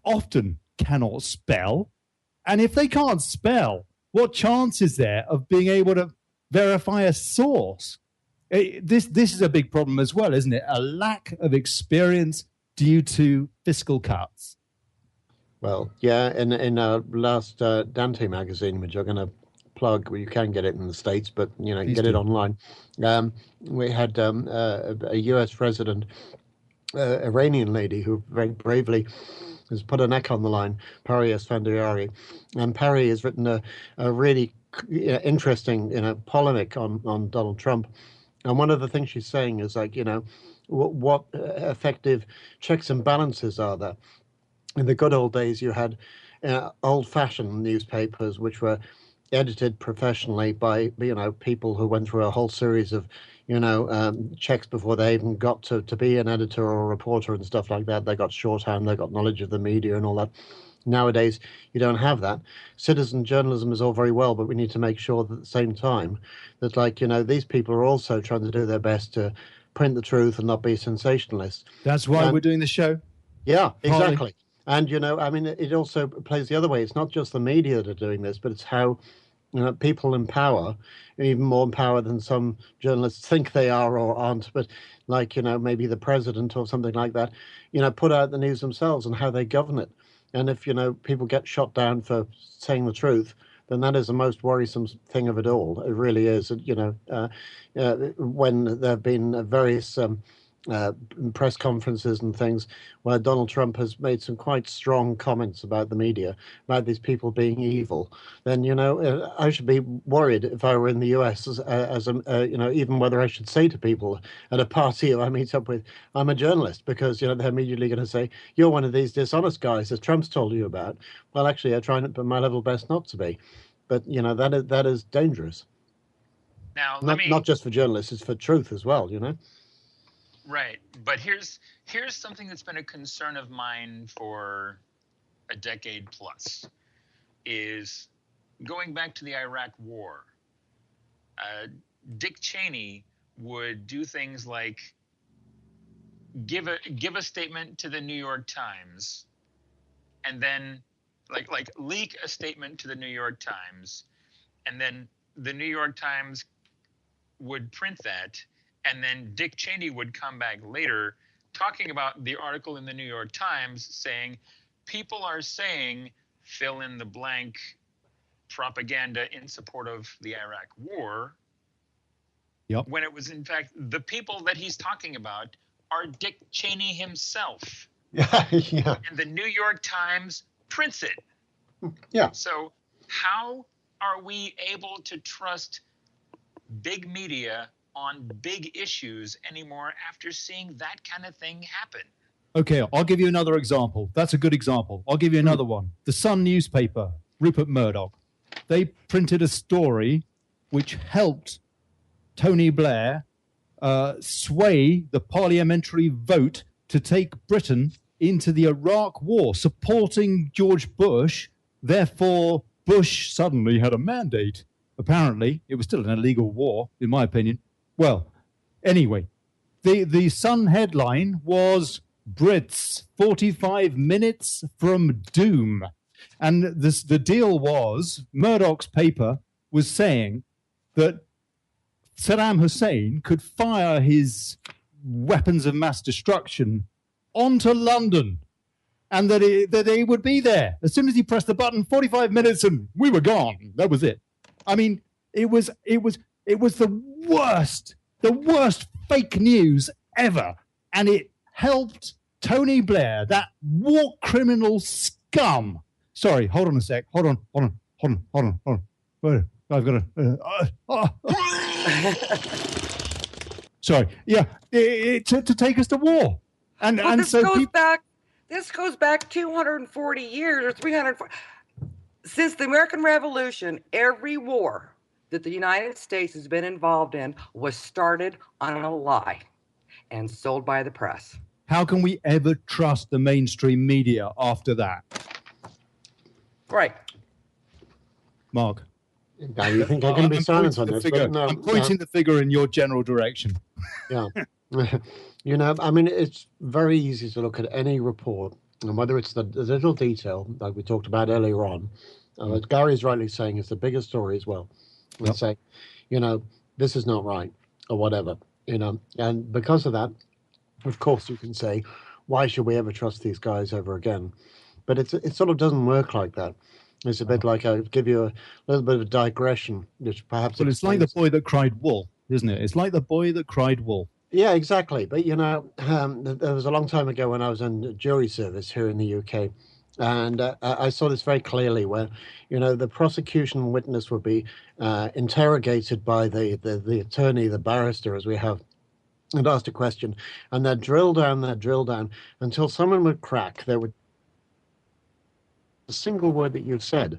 often cannot spell. And if they can't spell, what chance is there of being able to verify a source? This is a big problem as well, isn't it? A lack of experience due to fiscal cuts. Well, yeah, in our last Dante magazine, which I'm going to plug, well, you can get it in the States, but, you can get it online. We had a US resident, Iranian lady, who very bravely has put her neck on the line, Pari Esfandiari. And Pari has written a really interesting polemic on Donald Trump. And one of the things she's saying is like, what effective checks and balances are there? In the good old days, you had old-fashioned newspapers, which were edited professionally by people who went through a whole series of checks before they even got to be an editor or a reporter and stuff like that. They got shorthand, they got knowledge of the media and all that. Nowadays, you don't have that. Citizen journalism is all very well, but we need to make sure that at the same time that these people are also trying to do their best to print the truth and not be sensationalists. That's why we're doing the show. Yeah, exactly. And, it also plays the other way. It's not just the media that are doing this, but it's how people in power, even more in power than some journalists think they are or aren't, but maybe the president or something like that, put out the news themselves and how they govern it. And if, people get shot down for saying the truth, then that is the most worrisome thing of it all. It really is. When there have been various press conferences and things where Donald Trump has made some quite strong comments about the media, about these people being evil, then I should be worried if I were in the US as even whether I should say to people at a party I meet up with, I'm a journalist, because they're immediately going to say, you're one of these dishonest guys that Trump's told you about. Well, actually, I try my level best not to be, but that is dangerous. Now, not just for journalists, it's for truth as well. Right, but here's something that's been a concern of mine for a decade plus, is going back to the Iraq War. Dick Cheney would do things like give a statement to the New York Times, and then like leak a statement to the New York Times, and then the New York Times would print that. And then Dick Cheney would come back later talking about the article in the New York Times saying, people are saying fill in the blank propaganda in support of the Iraq War. Yep. When it was, in fact, the people that he's talking about are Dick Cheney himself. Yeah. And the New York Times prints it. Yeah. So how are we able to trust big media on big issues anymore after seeing that kind of thing happen? Okay, I'll give you another example. That's a good example. I'll give you another one. The Sun newspaper, Rupert Murdoch. They printed a story which helped Tony Blair sway the parliamentary vote to take Britain into the Iraq War, supporting George Bush. Therefore, Bush suddenly had a mandate. Apparently, it was still an illegal war, in my opinion. Well, anyway, the Sun headline was Brits 45 minutes from doom. And the deal was Murdoch's paper was saying that Saddam Hussein could fire his weapons of mass destruction onto London, and that they would be there as soon as he pressed the button. 45 minutes, and we were gone. That was it. I mean, it was the worst fake news ever, and it helped Tony Blair, that war criminal scum. Sorry, hold on a sec. Hold on. Wait, I've got Sorry. Yeah, to take us to war. And this goes back 240 years or 340. Since the American Revolution, every war that the United States has been involved in was started on a lie and sold by the press. How can we ever trust the mainstream media after that? Right. Now, Mark. you think I can be silent on this? No, I'm pointing the figure in your general direction. Yeah. You know, I mean, it's very easy to look at any report, and whether it's the little detail, like we talked about earlier on, as Gary is rightly saying, it's the bigger story as well. And say, you know, this is not right, or whatever, you know. And because of that, of course, you can say, why should we ever trust these guys ever again? But it sort of doesn't work like that. It's a bit like, I'll give you a little bit of a digression, which perhaps... Well, it's like the boy that cried wolf, isn't it? It's like the boy that cried wolf. Yeah, exactly. But, you know, there was a long time ago when I was in jury service here in the UK, and I saw this very clearly where, you know, the prosecution witness would be interrogated by the attorney, the barrister, as we have, and asked a question, and they'd drill down until someone would crack. There would a single word that you've said.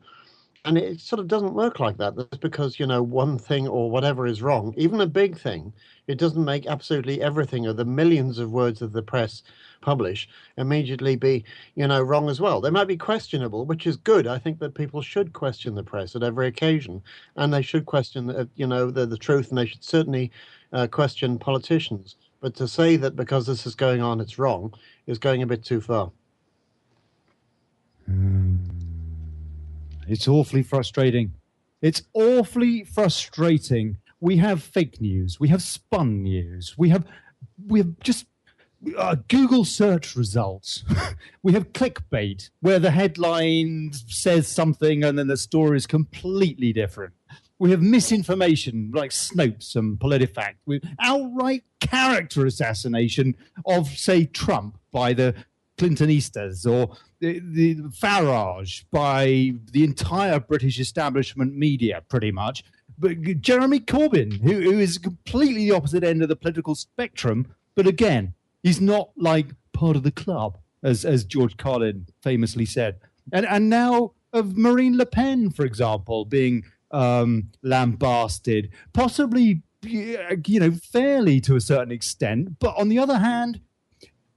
And it sort of doesn't work like that. That's because, you know, one thing or whatever is wrong, even a big thing, it doesn't make absolutely everything of the millions of words that the press publish immediately be, you know, wrong as well. They might be questionable, which is good. I think that people should question the press at every occasion, and they should question, you know, the truth, and they should certainly question politicians. But to say that because this is going on, it's wrong, is going a bit too far. It's awfully frustrating. It's awfully frustrating. We have fake news. We have spun news. We have just Google search results. We have clickbait, where the headline says something and then the story is completely different. We have misinformation like Snopes and PolitiFact. With outright character assassination of, say, Trump by the Clintonistas, or the Farage by the entire British establishment media, pretty much. But Jeremy Corbyn, who is completely the opposite end of the political spectrum, but again, he's not like part of the club, as George Carlin famously said. And now of Marine Le Pen, for example, being lambasted, possibly, you know, fairly to a certain extent. But on the other hand,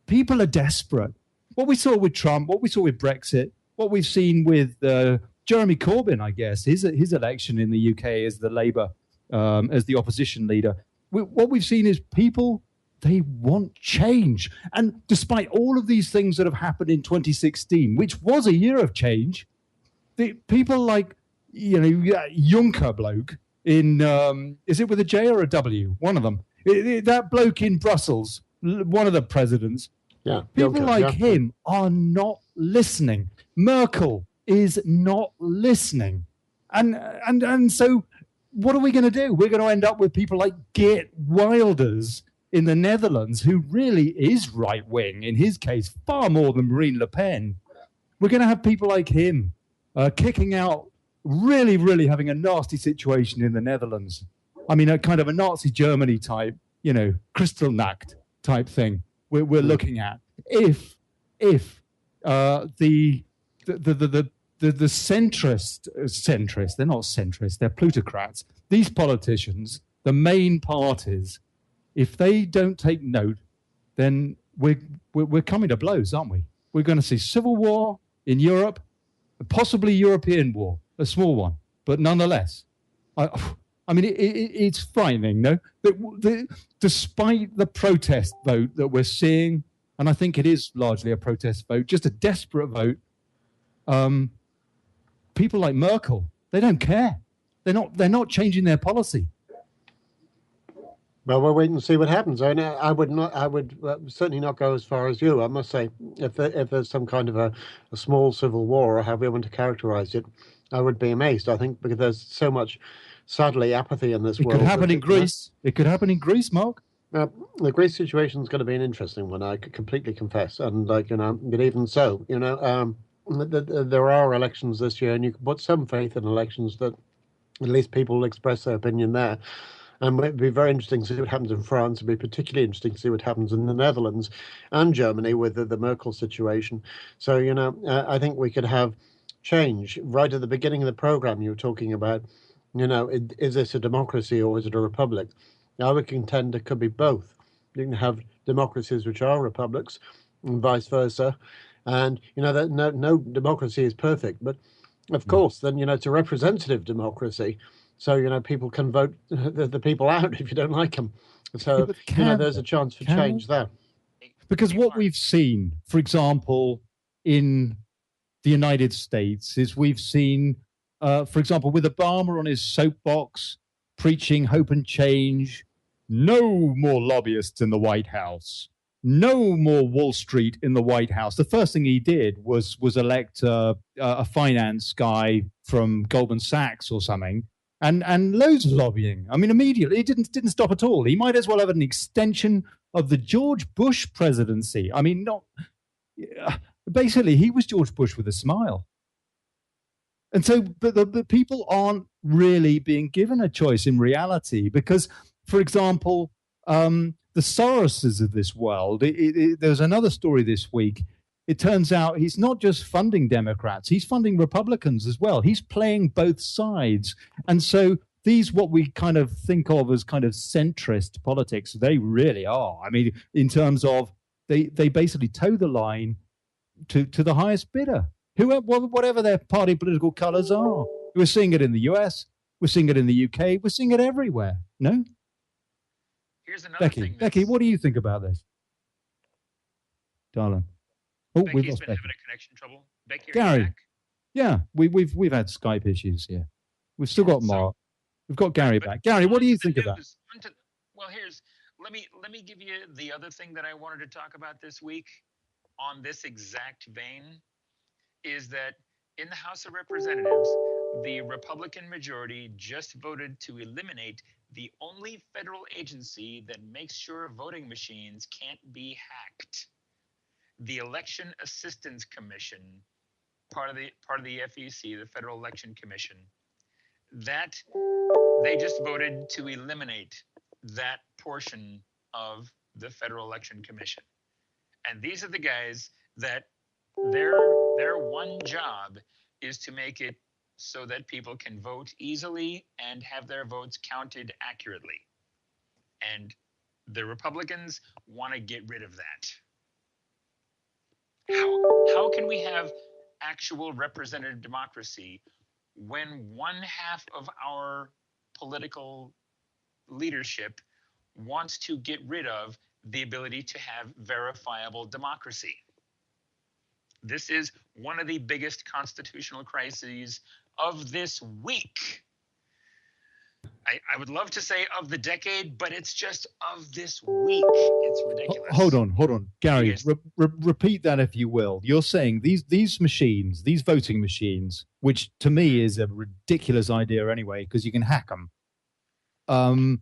people are desperate. What we saw with Trump, what we saw with Brexit, what we've seen with Jeremy Corbyn, I guess, his election in the UK as the Labour, as the opposition leader. What we've seen is people, they want change. And despite all of these things that have happened in 2016, which was a year of change, the people like, you know, Juncker bloke in, is it with a J or a W? One of them. That bloke in Brussels, one of the presidents. Yeah, people like him are not listening. Merkel is not listening. And so what are we going to do? We're going to end up with people like Geert Wilders in the Netherlands, who really is right-wing, in his case, far more than Marine Le Pen. We're going to have people like him kicking out really, really having a nasty situation in the Netherlands. I mean, a kind of a Nazi Germany type, Kristallnacht type thing we're looking at. If the centrist, they're not centrist, they're plutocrats. These politicians, the main parties, if they don't take note, then we're coming to blows, aren't we? We're going to see civil war in Europe, possibly European war, a small one, but nonetheless. I mean, it's frightening, no? Despite the protest vote that we're seeing, and I think it is largely a protest vote, just a desperate vote, people like Merkel, they don't care. They're not changing their policy. Well, we'll wait and see what happens. I would certainly not go as far as you. I must say, if there's some kind of a small civil war, or however you want to characterize it, I would be amazed. I think because there's so much, sadly, apathy in this world. It could happen in Greece. It could happen in Greece, Mark. The Greece situation is going to be an interesting one. I could completely confess, and but even so, there are elections this year, and you can put some faith in elections that at least people will express their opinion there. And it'd be very interesting to see what happens in France. It'd be particularly interesting to see what happens in the Netherlands and Germany with the Merkel situation. So, I think we could have change. Right at the beginning of the program, you were talking about, is this a democracy or is it a republic? I would contend it could be both. You can have democracies which are republics and vice versa. And, that no democracy is perfect. But, of course, then, it's a representative democracy. So, people can vote the people out if you don't like them. So, there's a chance for change there. Because what we've seen, for example, in the United States, is we've seen, for example, with Obama on his soapbox, preaching hope and change, no more lobbyists in the White House, no more Wall Street in the White House. The first thing he did was elect a finance guy from Goldman Sachs or something. And loads of lobbying. I mean, immediately, it didn't stop at all. He might as well have an extension of the George Bush presidency. I mean, basically, he was George Bush with a smile. And so, but the people aren't really being given a choice in reality because, for example, the Soroses of this world, there's another story this week. It turns out he's not just funding Democrats, he's funding Republicans as well. He's playing both sides. And so these, what we kind of think of as kind of centrist politics, they really are. I mean, in terms of they basically toe the line to the highest bidder, whatever their party political colors are. We're seeing it in the US, we're seeing it in the UK, we're seeing it everywhere. No? Here's another thing. Becky, what do you think about this? Darling. Oh, Becky's been having a connection trouble. Becky, Gary, back? Yeah, we've had Skype issues here. We've still got Mark. We've got Gary back. Gary, what do you think of that? Well, let me give you the other thing that I wanted to talk about this week on this exact vein is that in the House of Representatives, the Republican majority just voted to eliminate the only federal agency that makes sure voting machines can't be hacked. The Election Assistance Commission, part of the FEC, the Federal Election Commission, that they just voted to eliminate that portion of the Federal Election Commission. And these are the guys that their one job is to make it so that people can vote easily and have their votes counted accurately. And the Republicans want to get rid of that. How can we have actual representative democracy when one half of our political leadership wants to get rid of the ability to have verifiable democracy? This is one of the biggest constitutional crises of this week. I would love to say of the decade, but it's just of this week. It's ridiculous. Hold on. Gary, repeat that if you will. You're saying these machines, these voting machines, which to me is a ridiculous idea anyway, because you can hack them. Right.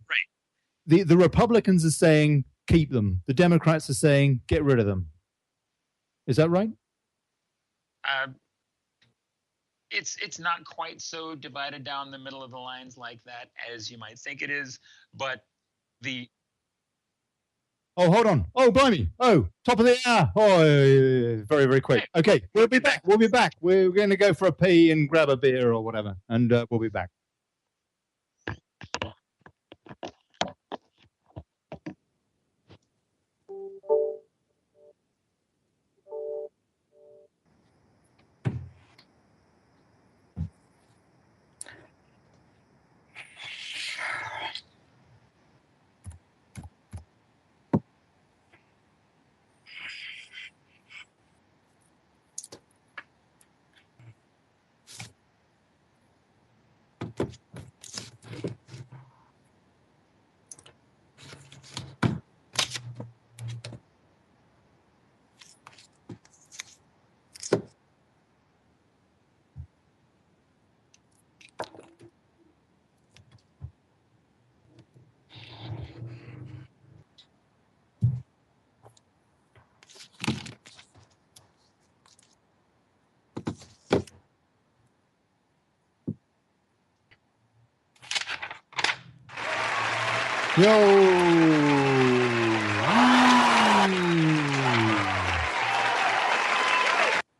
The Republicans are saying keep them. The Democrats are saying get rid of them. Is that right? it's not quite so divided down the middle of the lines like that as you might think it is, but the Oh, hold on. Oh, blimey. Oh, top of the hour. Oh, very, very quick. Okay, we'll be back. We'll be back. We're going to go for a pee and grab a beer or whatever, and we'll be back.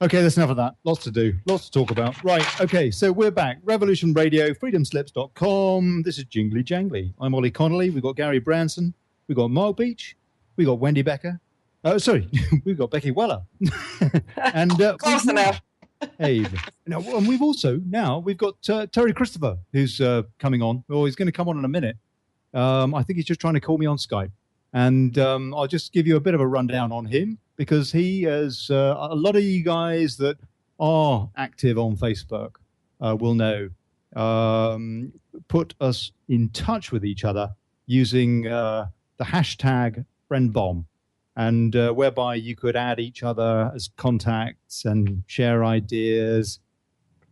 Okay, that's enough of that. Lots to do, lots to talk about. Right, okay, so we're back. Revolution Radio, freedomslips.com. This is Jingly-Jangly. I'm Ollie Connolly. We've got Gary Branson. We've got Mark Beech. We've got Wendy Becker. We've got Becky Weller. And Close enough. Hey, now, and we've got Terry Christopher, who's coming on. Oh, he's going to come on in a minute. I think he's just trying to call me on Skype. And I'll just give you a bit of a rundown on him, because he has a lot of you guys that are active on Facebook will know, put us in touch with each other using the hashtag friendbomb, and whereby you could add each other as contacts and share ideas.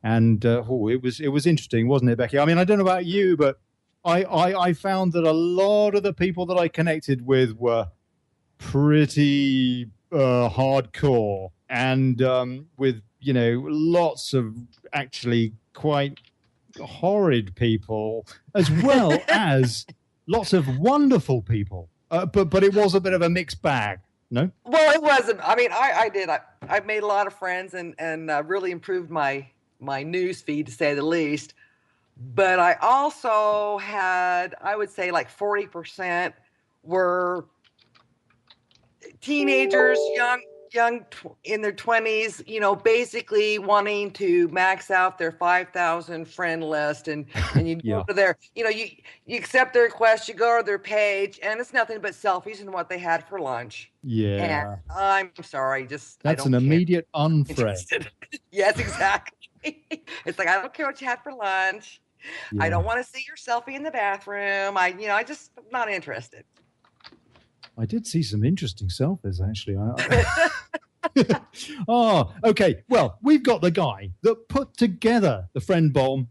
And it was interesting, wasn't it, Becky? I mean, I don't know about you, but I found that a lot of the people that I connected with were pretty hardcore, and with lots of actually quite horrid people, as well as lots of wonderful people. But it was a bit of a mixed bag. No? Well, it wasn't. I mean, I did. I made a lot of friends and really improved my news feed, to say the least. But I also had, I would say, like 40% were teenagers, young in their 20s, basically wanting to max out their 5,000 friend list, and you go to their, you accept their request, you go to their page, and it's nothing but selfies and what they had for lunch. Yeah. And I'm sorry, that's I don't an immediate unfriend. Yes, exactly. It's like, I don't care what you had for lunch. Yeah. I don't want to see your selfie in the bathroom. I just not interested. I did see some interesting selfies, actually. Oh, okay. Well, we've got the guy that put together the friend bomb,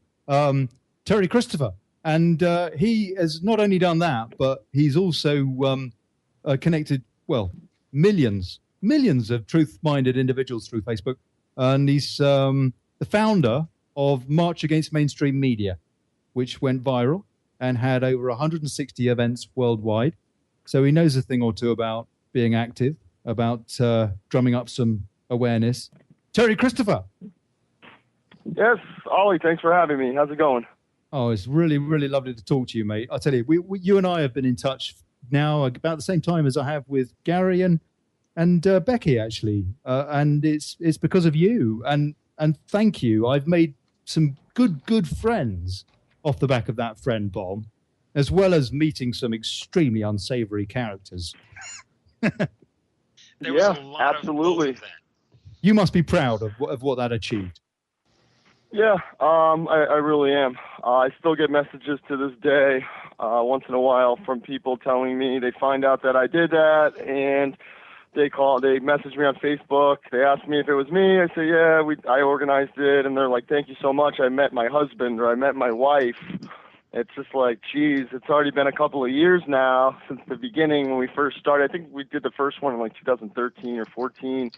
Terry Christopher. And he has not only done that, but he's also connected, millions of truth-minded individuals through Facebook. And he's the founder of March Against Mainstream Media, which went viral and had over 160 events worldwide. So he knows a thing or two about being active, about drumming up some awareness. Terry Christopher. Yes, Ollie, thanks for having me. How's it going? Oh, it's really, really lovely to talk to you, mate. I tell you, you and I have been in touch now about the same time as I have with Gary and Becky, actually. And it's because of you. And thank you. I've made some good friends off the back of that friend bomb, as well as meeting some extremely unsavory characters. There was a lot absolutely. Of both of that. You must be proud of what that achieved. Yeah, I really am. I still get messages to this day, once in a while, from people telling me they find out that I did that, and they message me on Facebook. They ask me if it was me. I say, yeah, I organized it, and they're like, thank you so much. I met my husband, or I met my wife. It's just like, geez, it's already been a couple of years now since the beginning when we first started. I think we did the first one in like 2013 or 14.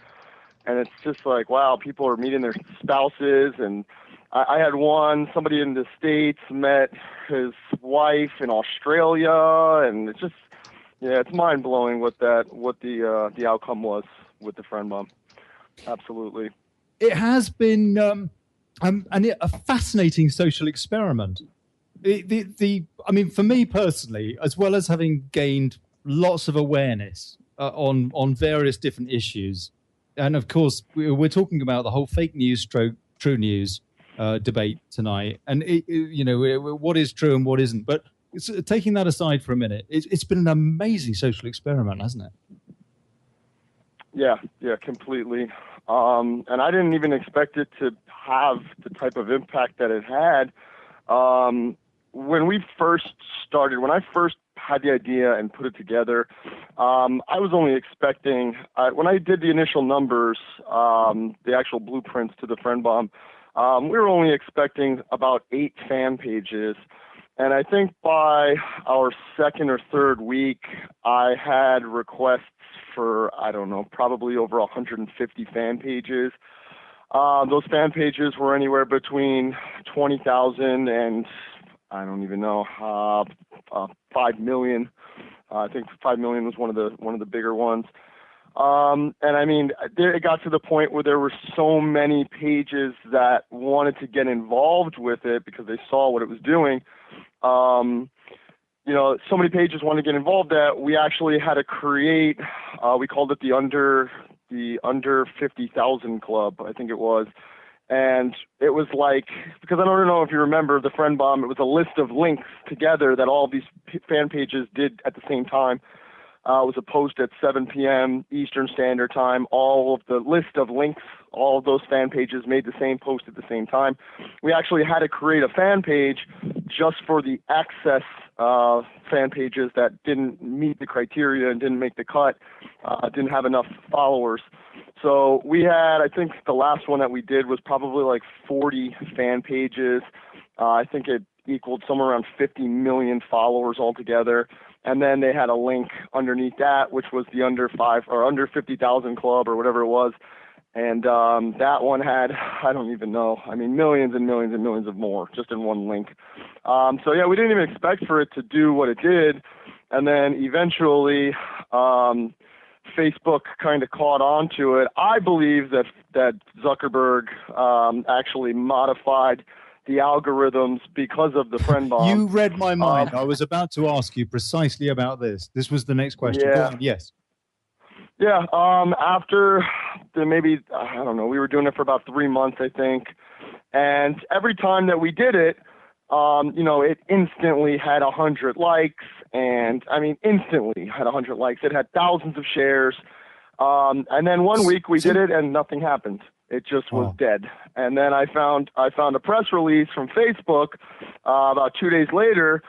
And it's just like, wow, people are meeting their spouses. And I had somebody in the States met his wife in Australia, and it's just, yeah, it's mind blowing what the outcome was with the friend bomb. Absolutely. It has been a fascinating social experiment. I mean, for me personally, as well as having gained lots of awareness on various different issues, and of course, we're talking about the whole fake news stroke true news debate tonight, and what is true and what isn't. But taking that aside for a minute, it's been an amazing social experiment, hasn't it? Yeah, completely. And I didn't even expect it to have the type of impact that it had. When I first had the idea and put it together, I was only expecting, when I did the initial numbers, the actual blueprints to the friend bomb, we were only expecting about 8 fan pages. And I think by our second or third week, I had requests for, I don't know, probably over 150 fan pages. Those fan pages were anywhere between 20,000 and I don't even know, 5 million. I think 5 million was one of the bigger ones. And I mean, it got to the point where there were so many pages that wanted to get involved with it because they saw what it was doing. So many pages wanted to get involved that we actually had to create. We called it the under 50,000 club, I think it was. And it was like, because I don't know if you remember the friend bomb, it was a list of links together that all these fan pages did at the same time. It was a post at 7 p.m. Eastern Standard Time. All of the list of links, all of those fan pages made the same post at the same time. We actually had to create a fan page just for the access fan pages that didn't meet the criteria and didn't make the cut, didn't have enough followers. So we had, I think the last one that we did was probably like 40 fan pages. I think it equaled somewhere around 50 million followers altogether. And then they had a link underneath that, which was the under 50,000 club or whatever it was. And that one had, I don't even know, I mean, millions and millions and millions of more just in one link. So yeah, we didn't even expect for it to do what it did. And then eventually Facebook kind of caught on to it. I believe that Zuckerberg actually modified the algorithms because of the friend bomb. You read my mind. I was about to ask you precisely about this. This was the next question. Yeah. Go on. Yes. Yeah. After maybe, I don't know, we were doing it for about 3 months, I think. And every time that we did it, it instantly had 100 likes. And I mean, instantly had 100 likes. It had thousands of shares. And then one week we did it and nothing happened. It just was dead. And then I found a press release from Facebook about 2 days later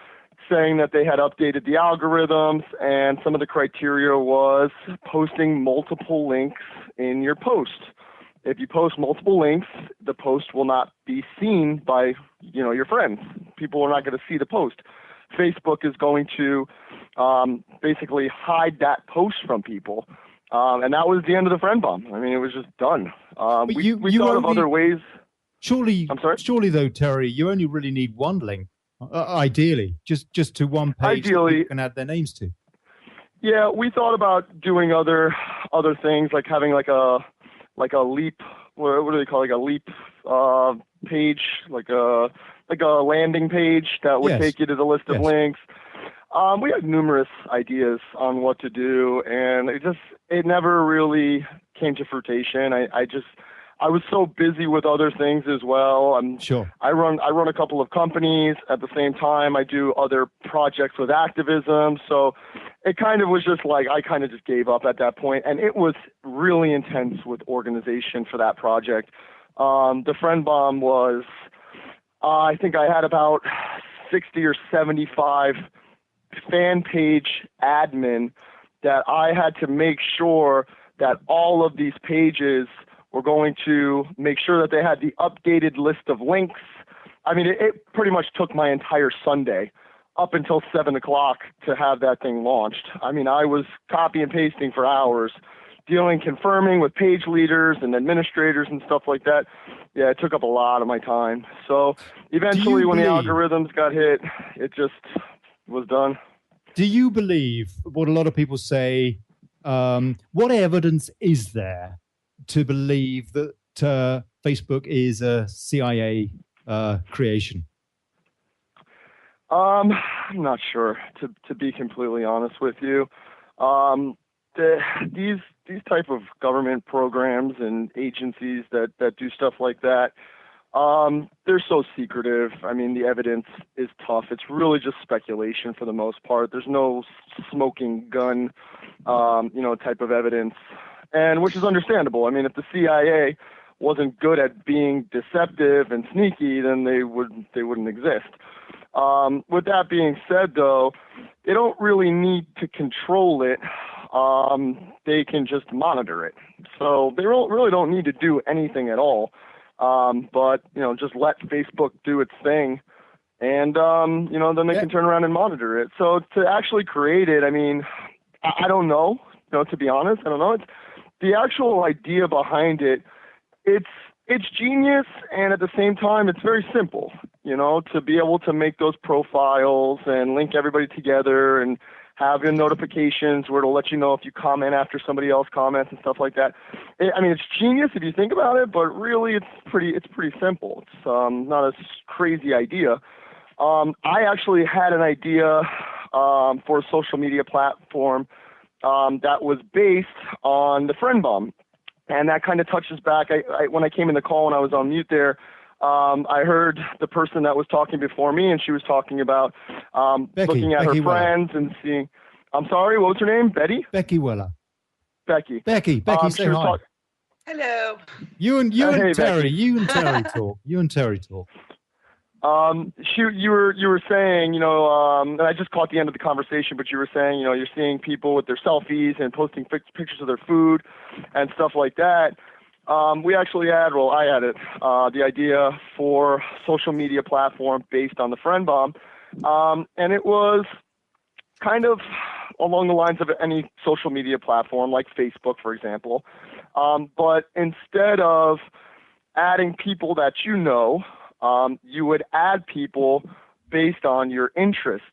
saying that they had updated the algorithms, and some of the criteria was posting multiple links in your post. If you post multiple links, the post will not be seen by your friends. People are not going to see the post. Facebook is going to basically hide that post from people. And that was the end of the friend bomb. I mean, it was just done. We thought of other ways. Surely, I'm sorry? Surely, though, Terry, you only really need one link, ideally, just to one page ideally, that you can add their names to. Yeah, we thought about doing other things, like having like a leap. What do they call it? Like a leap page, like a landing page that would take you to the list of links. We had numerous ideas on what to do, and it never really came to fruition. I was so busy with other things as well. Sure. I run a couple of companies at the same time. I do other projects with activism. So it kind of was just like, I kind of just gave up at that point. And it was really intense with organization for that project. The friend bomb was, I think I had about 60 or 75 fan page admin that I had to make sure that all of these pages were going to make sure that they had the updated list of links. I mean, it pretty much took my entire Sunday up until 7 o'clock to have that thing launched. I mean, I was copy and pasting for hours confirming with page leaders and administrators and stuff like that. Yeah, it took up a lot of my time. So eventually when the algorithms got hit, it just was done. Do you believe what a lot of people say? What evidence is there to believe that Facebook is a CIA creation? I'm not sure, to be completely honest with you. These type of government programs and agencies that do stuff like that, they're so secretive. I mean, the evidence is tough. It's really just speculation for the most part. There's no smoking gun, type of evidence, and which is understandable. I mean, if the CIA wasn't good at being deceptive and sneaky, then they wouldn't exist. With that being said, though, they don't really need to control it. They can just monitor it. So they really don't need to do anything at all. But, just let Facebook do its thing. And, then they can turn around and monitor it. So to actually create it, I mean, I don't know, to be honest, I don't know. It's the actual idea behind it. It's genius, and at the same time, it's very simple, to be able to make those profiles and link everybody together and have your notifications where it'll let you know if you comment after somebody else comments and stuff like that. It's genius if you think about it, but really it's pretty simple. It's not a crazy idea. I actually had an idea for a social media platform that was based on the friend bomb. And that kind of touches back. When I came in the call and I was on mute there, I heard the person that was talking before me, and she was talking about looking at Becky her friends Weller. and seeing. I'm sorry, what was her name? Betty? Becky Weller. Becky, say hi. Hello. You and hey, Terry. Becky. You and Terry talk. You were saying, and I just caught the end of the conversation, but you were saying, you're seeing people with their selfies and posting pictures of their food and stuff like that. We actually I had it, the idea for social media platform based on the friend bomb. And it was kind of along the lines of any social media platform like Facebook, for example. But instead of adding people that you would add people based on your interests.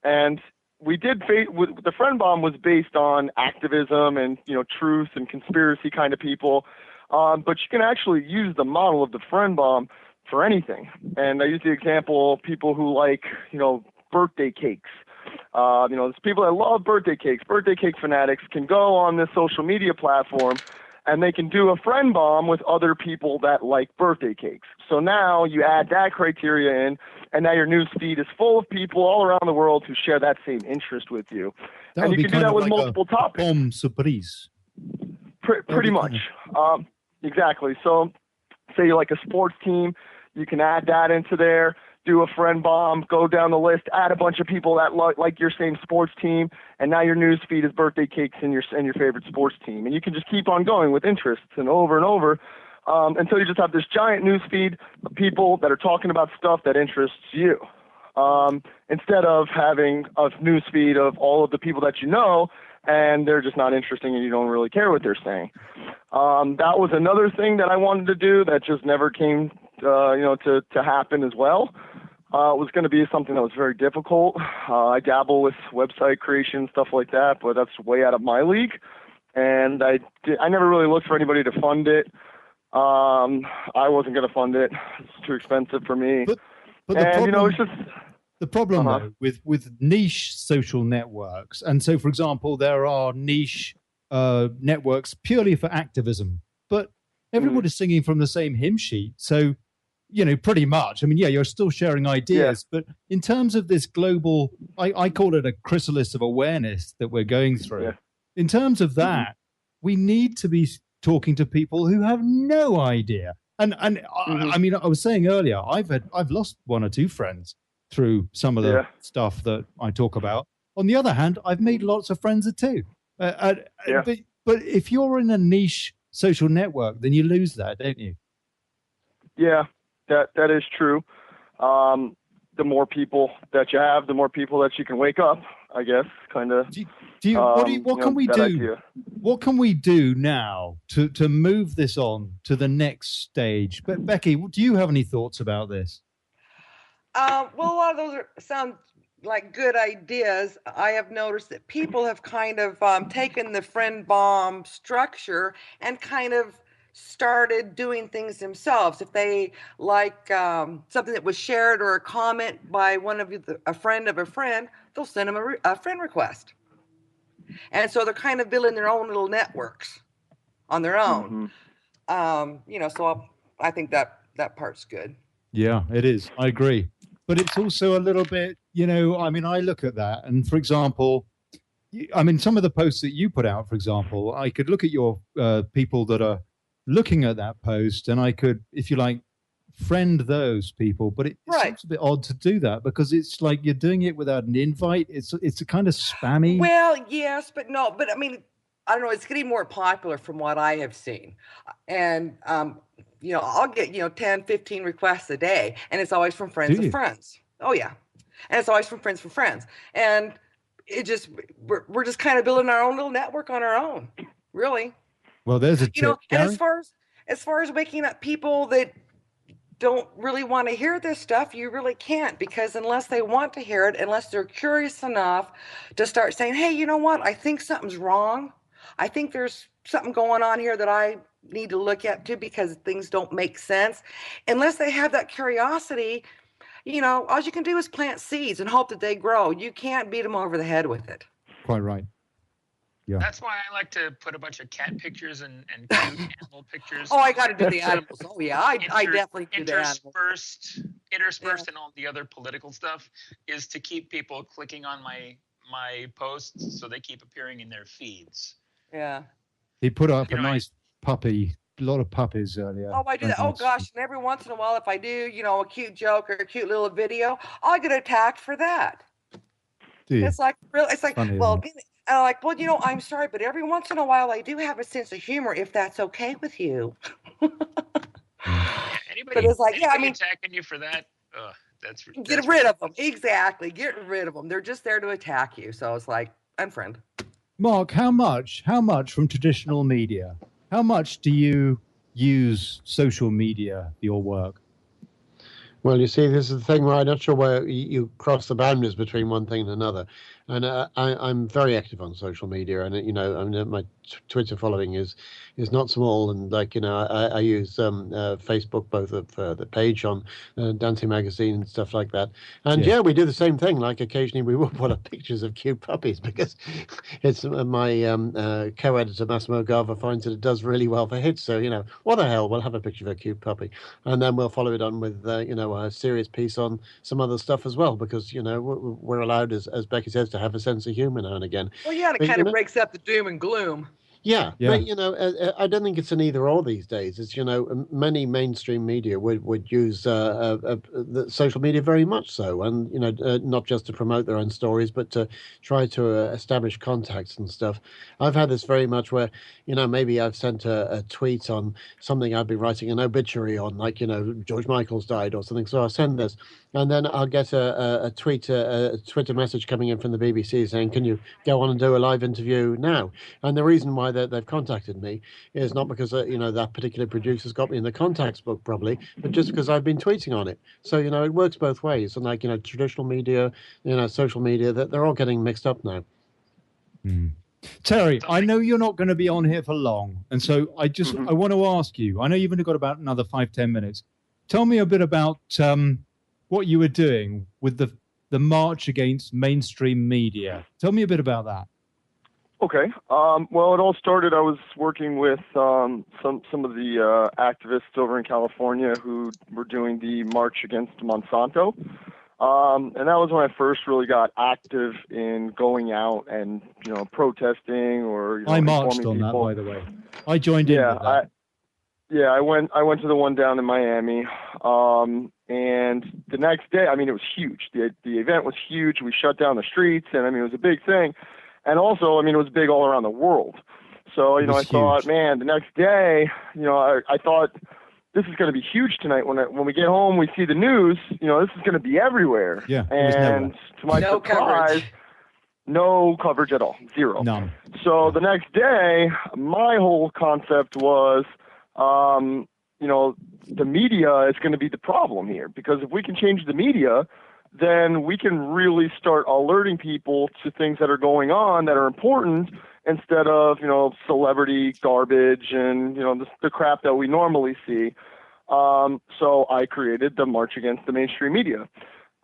And we did the friend bomb was based on activism and, truth and conspiracy kind of people. But you can actually use the model of the friend bomb for anything. And I use the example, people who like, birthday cakes. There's people that love birthday cakes. Birthday cake fanatics can go on this social media platform and they can do a friend bomb with other people that like birthday cakes. So now you add that criteria in, and now your news feed is full of people all around the world who share that same interest with you. And you can do that with multiple topics. Bomb surprise. Pretty much. Exactly. So say you like a sports team, you can add that into there. Do a friend bomb, go down the list, add a bunch of people that like your same sports team, and now your news feed is birthday cakes and your favorite sports team. And you can just keep on going with interests and over until you just have this giant news feed of people that are talking about stuff that interests you. Instead of having a news feed of all of the people that and they're just not interesting and you don't really care what they're saying. That was another thing that I wanted to do that just never came to happen as well. It was going to be something that was very difficult. I dabble with website creation, stuff like that, but that's way out of my league. And I never really looked for anybody to fund it. I wasn't going to fund it. It's too expensive for me. But the problem, though, with niche social networks, and so, for example, there are niche networks purely for activism, but everybody's singing from the same hymn sheet. So, pretty much. I mean, yeah, you're still sharing ideas, but in terms of this global, I call it a chrysalis of awareness that we're going through. Yeah. In terms of that, we need to be talking to people who have no idea. And I mean, I was saying earlier, I've lost one or two friends through some of the stuff that I talk about. On the other hand, I've made lots of friends too. But if you're in a niche social network, then you lose that, don't you? Yeah, that is true. The more people that you have, the more people that you can wake up, I guess, kind of. What can we do? Idea. What can we do now to move this on to the next stage? But Becky, do you have any thoughts about this? Well, a lot of those sound like good ideas. I have noticed that people have kind of taken the friend bomb structure and kind of started doing things themselves. If they like something that was shared or a comment by a friend of a friend, they'll send them a friend request. And so they're kind of building their own little networks on their own. So I think that part's good. Yeah, it is. I agree. But it's also a little bit, I look at that. And for example, some of the posts that you put out, for example, I could look at your people that are looking at that post and I could, if you like, friend those people. But it seems a bit odd to do that because it's like you're doing it without an invite. It's a kind of spammy. Well, yes, but no. But I mean, I don't know. It's getting more popular from what I have seen. And, I'll get, 10, 15 requests a day. And it's always from friends of friends. Oh, yeah. And it's always from friends. And we're just kind of building our own little network on our own, really. Well, there's a tip, and as far as waking up people that don't really want to hear this stuff, you really can't, because unless they want to hear it, unless they're curious enough to start saying, hey, you know what? I think something's wrong. I think there's something going on here that I need to look at too, because things don't make sense. Unless they have that curiosity, all you can do is plant seeds and hope that they grow. You can't beat them over the head with it. Quite right. Yeah. That's why I like to put a bunch of cat pictures and cute animal pictures. Oh, I got to do the animals. Oh, yeah, I definitely do the animals. Interspersed in all the other political stuff is to keep people clicking on my posts so they keep appearing in their feeds. Yeah. He put up a nice puppy, a lot of puppies earlier. Oh, I do that. Oh, gosh. And every once in a while, if I do, a cute joke or a cute little video, I'll get attacked for that. Do you? It's like, really, it's like, Funny, well, I'm sorry, but every once in a while I do have a sense of humor, if that's okay with you. Anybody attacking you for that? That's get rid of them. Exactly. Get rid of them. They're just there to attack you. So it's like, unfriend. Mark, how much from traditional media? How much do you use social media for your work? Well, you see, this is the thing where I'm not sure where you cross the boundaries between one thing and another. And I'm very active on social media, and my Twitter following is not small. And I use Facebook, both of the page on Dante magazine and stuff like that. And we do the same thing. Like occasionally we will put up pictures of cute puppies because it's my co-editor Massimo Garva finds that it does really well for hits. So what the hell? We'll have a picture of a cute puppy, and then we'll follow it on with a serious piece on some other stuff as well, because we're allowed, as Becky says, to have a sense of humor now and again. Well, yeah, it kind of breaks up the doom and gloom. Yeah. But I don't think it's an either or these days. It's many mainstream media would use the social media very much so, and not just to promote their own stories, but to try to establish contacts and stuff. I've had this very much where maybe I've sent a tweet on something I've been writing an obituary on, like George Michael's died or something. So I'll send this, and then I'll get a Twitter message coming in from the BBC saying, "Can you go on and do a live interview now?" And the reason why they've contacted me is not because that particular producer's got me in the contacts book probably, but just because I've been tweeting on it. So it works both ways. And traditional media, social media, that they're all getting mixed up now. Terry, I know you're not going to be on here for long, and so I want to ask you. I know you've only got about another 5-10 minutes. Tell me a bit about what you were doing with the march against mainstream media. Tell me a bit about that. Okay. Well, it all started, I was working with some of the activists over in California who were doing the march against Monsanto. And that was when I first really got active in going out and, protesting or, I marched on people. That, by the way. I joined in with that. I went to the one down in Miami. And the next day, it was huge. The event was huge. We shut down the streets, and it was a big thing. And also, it was big all around the world. So, I thought, man, the next day, I thought this is going to be huge tonight. When we get home, we see the news, this is going to be everywhere. Yeah. And to my surprise, No coverage at all, zero. None. So the next day, my whole concept was, the media is going to be the problem here, because if we can change the media, then we can really start alerting people to things that are going on that are important, instead of, celebrity garbage and, the crap that we normally see. So I created the March Against the Mainstream Media.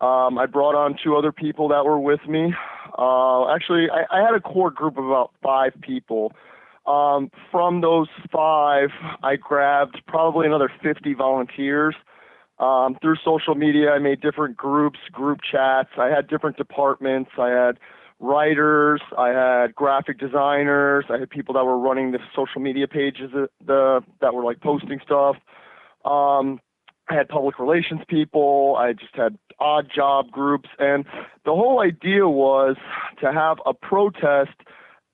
I brought on 2 other people that were with me. Actually, I had a core group of about 5 people. From those 5, I grabbed probably another 50 volunteers. Through social media, I made different groups, group chats. I had different departments. I had writers. I had graphic designers. I had people that were running the social media pages that were like posting stuff. I had public relations people. I just had odd job groups. And the whole idea was to have a protest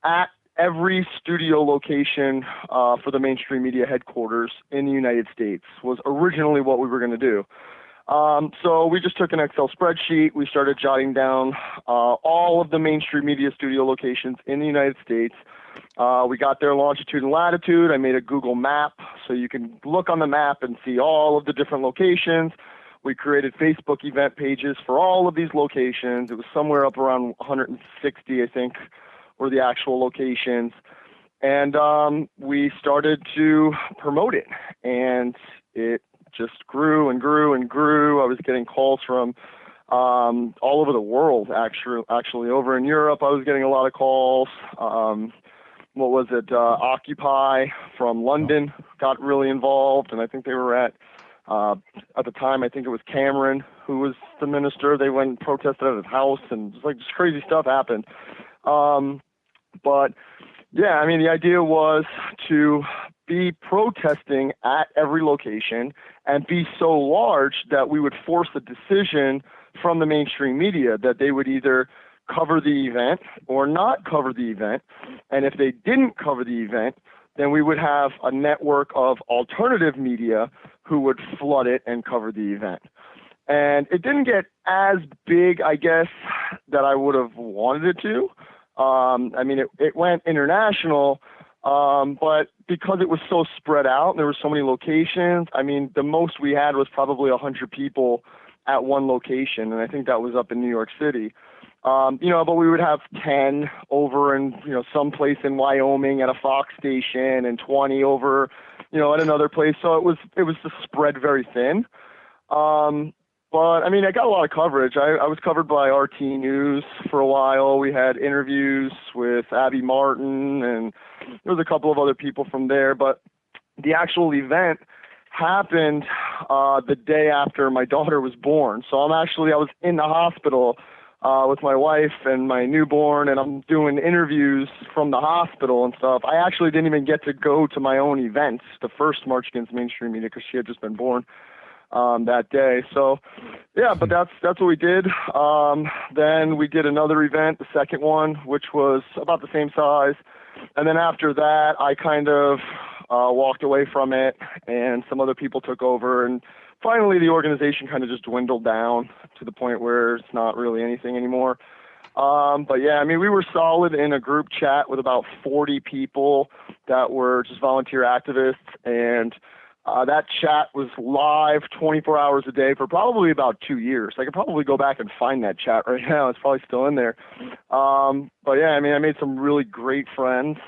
at every studio location for the mainstream media headquarters in the United States was originally what we were going to do. So we just took an Excel spreadsheet. We started jotting down all of the mainstream media studio locations in the United States. We got their longitude and latitude. I made a Google map so you can look on the map and see all of the different locations. We created Facebook event pages for all of these locations. It was somewhere up around 160, I think, were the actual locations. And we started to promote it, and it just grew and grew and grew. I was getting calls from all over the world, actually. Over in Europe, I was getting a lot of calls. Occupy from London got really involved, and I think they were at the time, I think it was Cameron, who was the minister. They went and protested at his house, and just crazy stuff happened. But yeah, I mean, the idea was to be protesting at every location and be so large that we would force a decision from the mainstream media that they would either cover the event or not cover the event. And if they didn't cover the event, then we would have a network of alternative media who would flood it and cover the event. And it didn't get as big, I guess, that I would have wanted it to. I mean, it went international, but because it was so spread out, and there were so many locations, I mean, the most we had was probably 100 people at one location, and I think that was up in New York City. But we would have 10 over in, someplace in Wyoming at a Fox station, and 20 over, at another place. So it was just spread very thin. But I mean, I got a lot of coverage. I was covered by RT News for a while. We had interviews with Abby Martin, and there was a couple of other people from there. But the actual event happened the day after my daughter was born. So I was in the hospital with my wife and my newborn, and I'm doing interviews from the hospital and stuff. I actually didn't even get to go to my own event, the first March Against Mainstream Media, because she had just been born that day. So yeah, but that's what we did. Then we did another event, the second one, which was about the same size. And then after that, I kind of walked away from it, and some other people took over, and finally the organization kind of just dwindled down to the point where it's not really anything anymore. But yeah, I mean, we were solid in a group chat with about 40 people that were just volunteer activists, and that chat was live 24 hours a day for probably about 2 years. I could probably go back and find that chat right now. It's probably still in there. But yeah, I mean, I made some really great friends,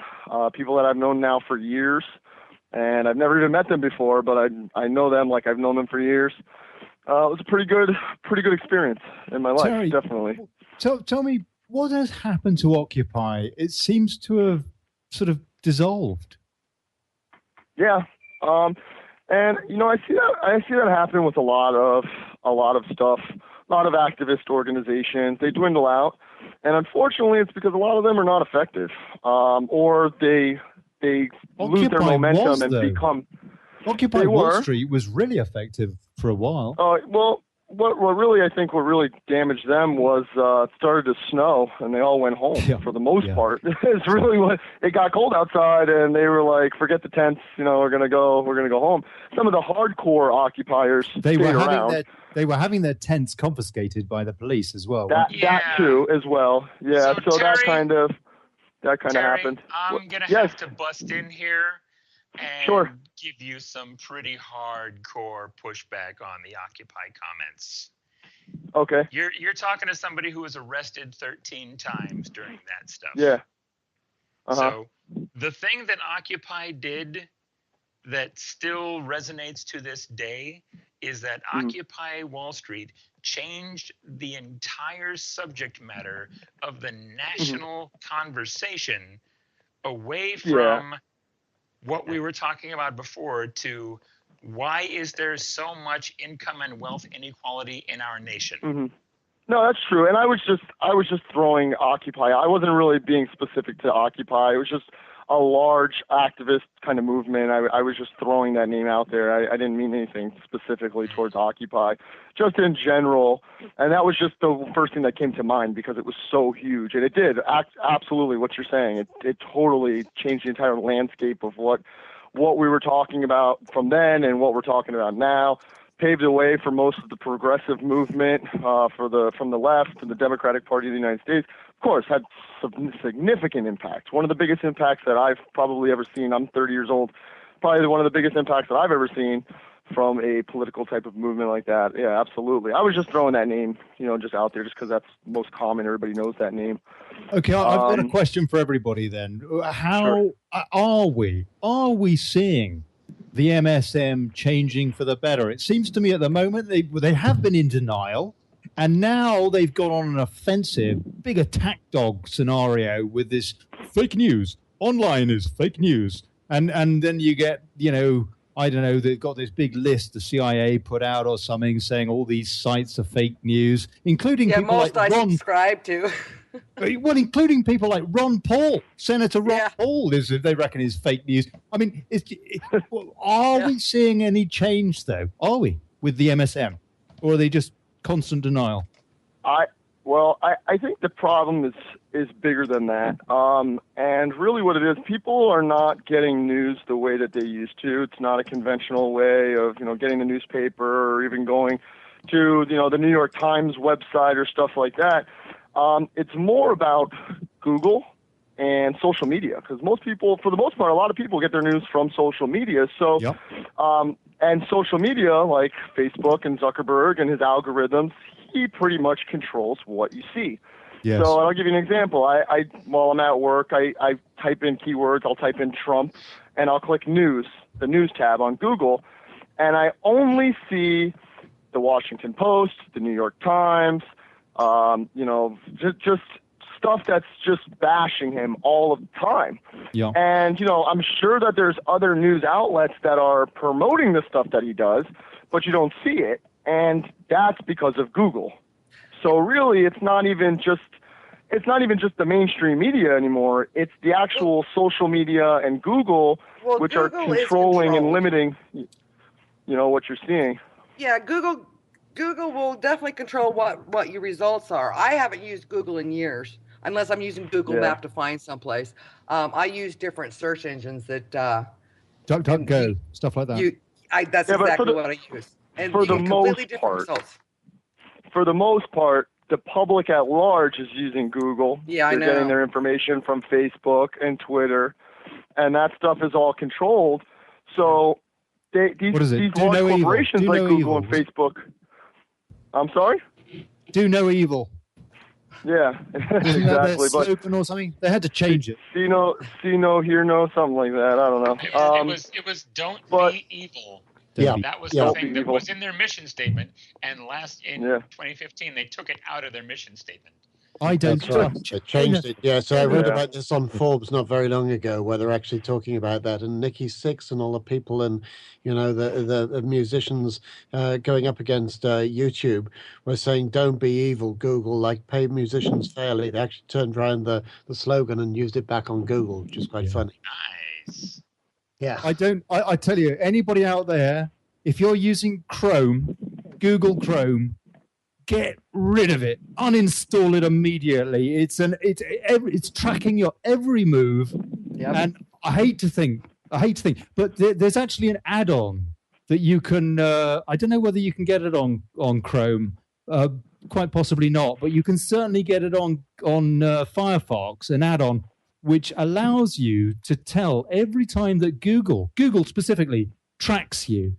people that I've known now for years, and I've never even met them before, but I know them like I've known them for years. It was a pretty good experience in my life, Terry, definitely. Tell me, what has happened to Occupy? It seems to have sort of dissolved. Yeah. And I see that happen with a lot of stuff, a lot of activist organizations. They dwindle out, and unfortunately, it's because a lot of them are not effective, or they lose their momentum and become. Occupy Wall Street was really effective for a while. Well, what really I think what really damaged them was it started to snow and they all went home for the most part. It's really what it got cold outside and they were like, forget the tents, we're gonna go home. Some of the hardcore occupiers stayed around. They were having their tents confiscated by the police as well. That too as well. Yeah. So Terry, that kind of happened. I'm gonna have to bust in here and give you some pretty hardcore pushback on the Occupy comments. Okay. You're talking to somebody who was arrested 13 times during that stuff. Yeah. So the thing that Occupy did that still resonates to this day is that Occupy Wall Street changed the entire subject matter of the national conversation away from what we were talking about before to why is there so much income and wealth inequality in our nation? No, that's true. And I was just throwing Occupy. I wasn't really being specific to Occupy. It was just a large activist kind of movement. I was just throwing that name out there. I didn't mean anything specifically towards Occupy, just in general. And that was just the first thing that came to mind because it was so huge. And it did absolutely what you're saying. It totally changed the entire landscape of what we were talking about from then and what we're talking about now. Paved the way for most of the progressive movement from the left and the Democratic Party of the United States. Of course, had some significant impact. One of the biggest impacts that I've probably ever seen. I'm 30 years old. Probably one of the biggest impacts that I've ever seen from a political type of movement like that. Yeah, absolutely. I was just throwing that name, just out there just because that's most common. Everybody knows that name. Okay, I've got a question for everybody then. How are we seeing the MSM changing for the better? It seems to me at the moment they have been in denial, and now they've gone on an offensive, big attack dog scenario with this fake news. Online is fake news. And then you get, I don't know, they've got this big list the CIA put out or something saying all these sites are fake news, including people most like Ron. I subscribe to. Well, including people like Ron Paul, Senator Ron Paul, they reckon is fake news. I mean, are we seeing any change though? Are we with the MSM, or are they just constant denial? I think the problem is bigger than that. And really what it is, people are not getting news the way that they used to. It's not a conventional way of, getting the newspaper or even going to, the New York Times website or stuff like that. It's more about Google and social media because most people, for the most part, a lot of people get their news from social media. So, and social media like Facebook and Zuckerberg and his algorithms, he pretty much controls what you see. Yes. So I'll give you an example. While I'm at work, I type in keywords. I'll type in Trump, and I'll click news, the news tab on Google, and I only see the Washington Post, the New York Times, just stuff that's just bashing him all of the time. Yeah. And, I'm sure that there's other news outlets that are promoting the stuff that he does, but you don't see it. And that's because of Google. So really, it's not even just the mainstream media anymore. It's the actual social media and Google, which Google are controlling and limiting, what you're seeing. Yeah, Google will definitely control what your results are. I haven't used Google in years, unless I'm using Google Map to find someplace. I use different search engines that DuckDuckGo, stuff like that. That's exactly what I use. And for the most part, the public at large is using Google. Yeah, I know. They're getting their information from Facebook and Twitter, and that stuff is all controlled. So these large corporations like Google and Facebook. I'm sorry? Do no evil. Yeah, exactly. But slogan or something. They had to change it. See no, hear no, something like that. I don't know. It was don't be evil. Yeah, that was the thing that was in their mission statement, and in 2015 they took it out of their mission statement. I don't They changed it. Yeah, so I read about this on Forbes not very long ago, where they're actually talking about that. And Nikki Sixx and all the people, and the musicians going up against YouTube were saying, "Don't be evil, Google." Like, pay musicians fairly. They actually turned around the slogan and used it back on Google, which is quite funny. Nice. Yeah. I tell you, anybody out there, if you're using Chrome, Google Chrome, get rid of it. Uninstall it immediately. It's tracking your every move. Yep. And I hate to think, but there's actually an add-on that you can. I don't know whether you can get it on Chrome. Quite possibly not, but you can certainly get it on Firefox, an add-on which allows you to tell every time that Google specifically tracks you.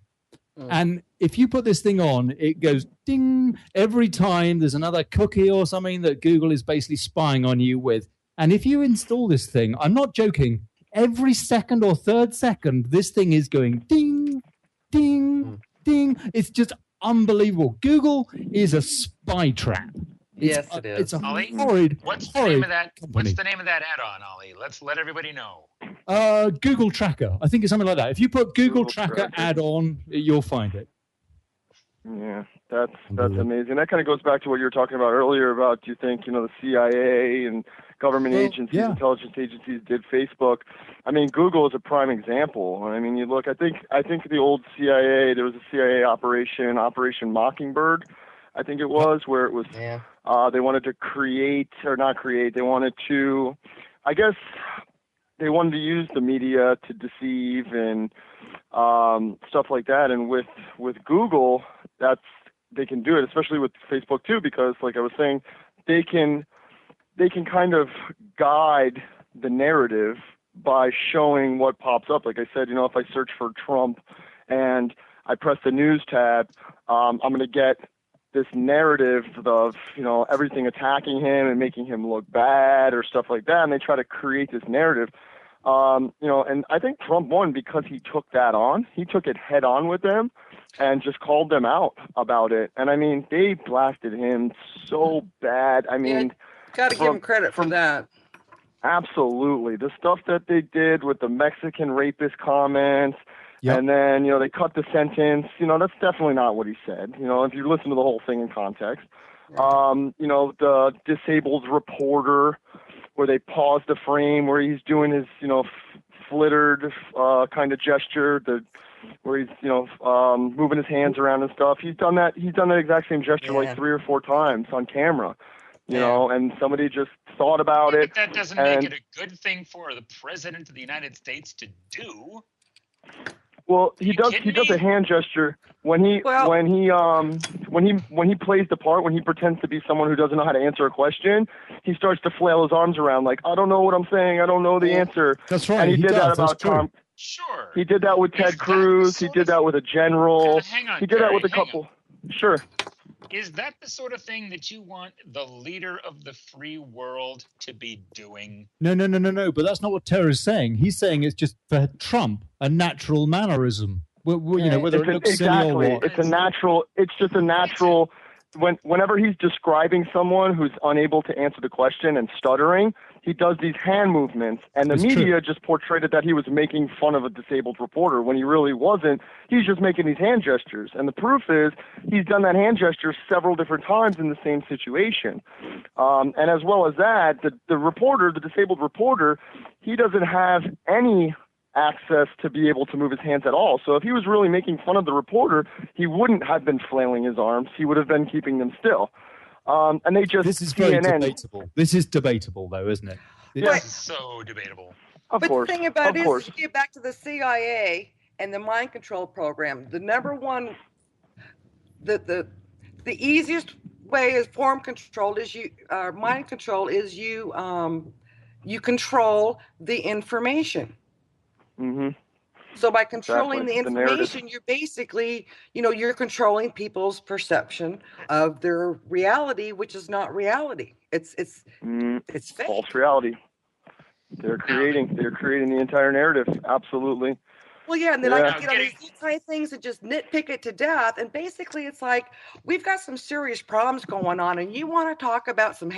And if you put this thing on, it goes ding every time there's another cookie or something that Google is basically spying on you with. And if you install this thing, I'm not joking, every second or third second, this thing is going ding, ding, ding. It's just unbelievable. Google is a spy trap. Yes, it is. It's a Ollie, horrid, what's horrid the name of that? company. What's the name of that add-on, Ollie? Let's let everybody know. Google Tracker. I think it's something like that. If you put Google Tracker Tracker. add-on, you'll find it. Yeah, that's amazing. That kind of goes back to what you were talking about earlier about, do you think, the CIA and government agencies, intelligence agencies did Facebook? I mean, Google is a prime example. I mean, you look, I think the old CIA, there was a CIA Operation Mockingbird, I think it was, where it was, they wanted to they wanted to, I guess, they wanted to use the media to deceive and stuff like that. And with Google, they can do it, especially with Facebook too, because like I was saying, they can kind of guide the narrative by showing what pops up. Like I said, if I search for Trump and I press the news tab, I'm going to get this narrative of, everything attacking him and making him look bad or stuff like that. And they try to create this narrative. And I think Trump won because he took that on. He took it head on with them and just called them out about it. And I mean, they blasted him so bad. I mean, got to give him credit for that. Absolutely. The stuff that they did with the Mexican rapist comments, and then, they cut the sentence, that's definitely not what he said. If you listen to the whole thing in context, the disabled reporter, where they paused the frame where he's doing his, flittered kind of gesture, where he's, moving his hands around and stuff. He's done that exact same gesture like 3 or 4 times on camera, and somebody just thought about it. But that doesn't make it a good thing for the president of the United States to do. Well, he does a hand gesture when he plays the part, when he pretends to be someone who doesn't know how to answer a question. He starts to flail his arms around like, I don't know what I'm saying, I don't know the answer. That's right. And he did that about Tom. Sure. He did that with Ted Cruz. He did that with a general. Hang on, he did that with a Gary, couple. Sure. Is that the sort of thing that you want the leader of the free world to be doing? No. But that's not what Terry is saying. He's saying it's just for Trump a natural mannerism. Whether it looks silly or what. It's just a natural. Whenever he's describing someone who's unable to answer the question and stuttering, he does these hand movements, and the media just portrayed it that he was making fun of a disabled reporter when he really wasn't. He's just making these hand gestures, and the proof is he's done that hand gesture several different times in the same situation. And as well as that, the disabled reporter, he doesn't have any access to be able to move his hands at all. So if he was really making fun of the reporter, he wouldn't have been flailing his arms. He would have been keeping them still. And they just This is very debatable. This is debatable, though, isn't it? It's so debatable. Of course. The thing about it is, you get back to the CIA and the mind control program. The number one, the easiest way is form control is mind control is you control the information. Mm-hmm. So by controlling the information, you're basically, you're controlling people's perception of their reality, which is not reality. It's fake. False reality. They're creating the entire narrative. Absolutely. Well, yeah, and then I can get on these kind of things and just nitpick it to death. And basically, it's like we've got some serious problems going on, and you want to talk about some,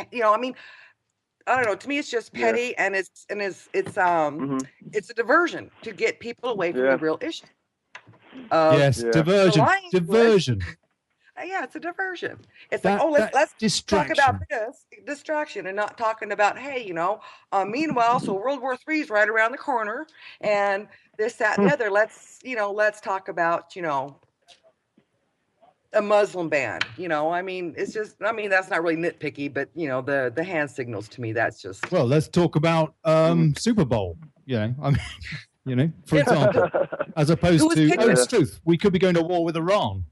I don't know. To me, it's just petty, and it's a diversion to get people away from the real issue. Diversion. It's a diversion. It's let's talk about this distraction and not talking about meanwhile, so World War III is right around the corner, and this, that, and the other. Let's talk about a Muslim ban. I mean, it's just, that's not really nitpicky, but the hand signals to me, that's just. Well, let's talk about Super Bowl. I mean, for example, as opposed to, it's truth, we could be going to war with Iran.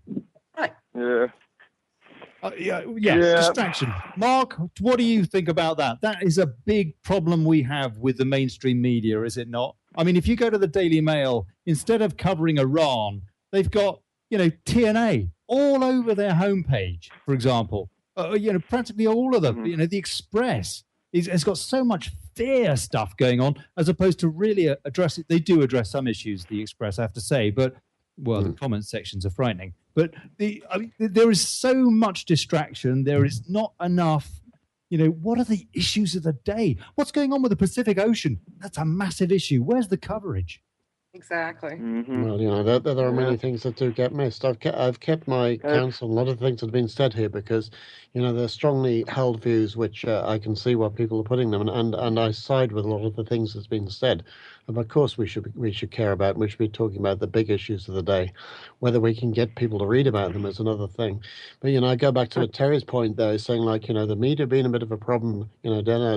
Right. Yeah. Yeah, distraction. Mark, what do you think about that? That is a big problem we have with the mainstream media, is it not? I mean, if you go to the Daily Mail, instead of covering Iran, they've got, TNA all over their homepage, for example. Practically all of them. The Express has got so much fear stuff going on, as opposed to really address it. They do address some issues, the Express, I have to say, but the comment sections are frightening. But there is so much distraction. There is not enough. What are the issues of the day? What's going on with the Pacific Ocean? That's a massive issue. Where's the coverage? Exactly. Well, there are many things that do get missed. I've kept my counsel on a lot of things that have been said here because, they're strongly held views, which I can see why people are putting them, and I side with a lot of the things that's been said. And of course, we should care about. We should be talking about the big issues of the day. Whether we can get people to read about them is another thing. But I go back to Terry's point there, saying the media being a bit of a problem.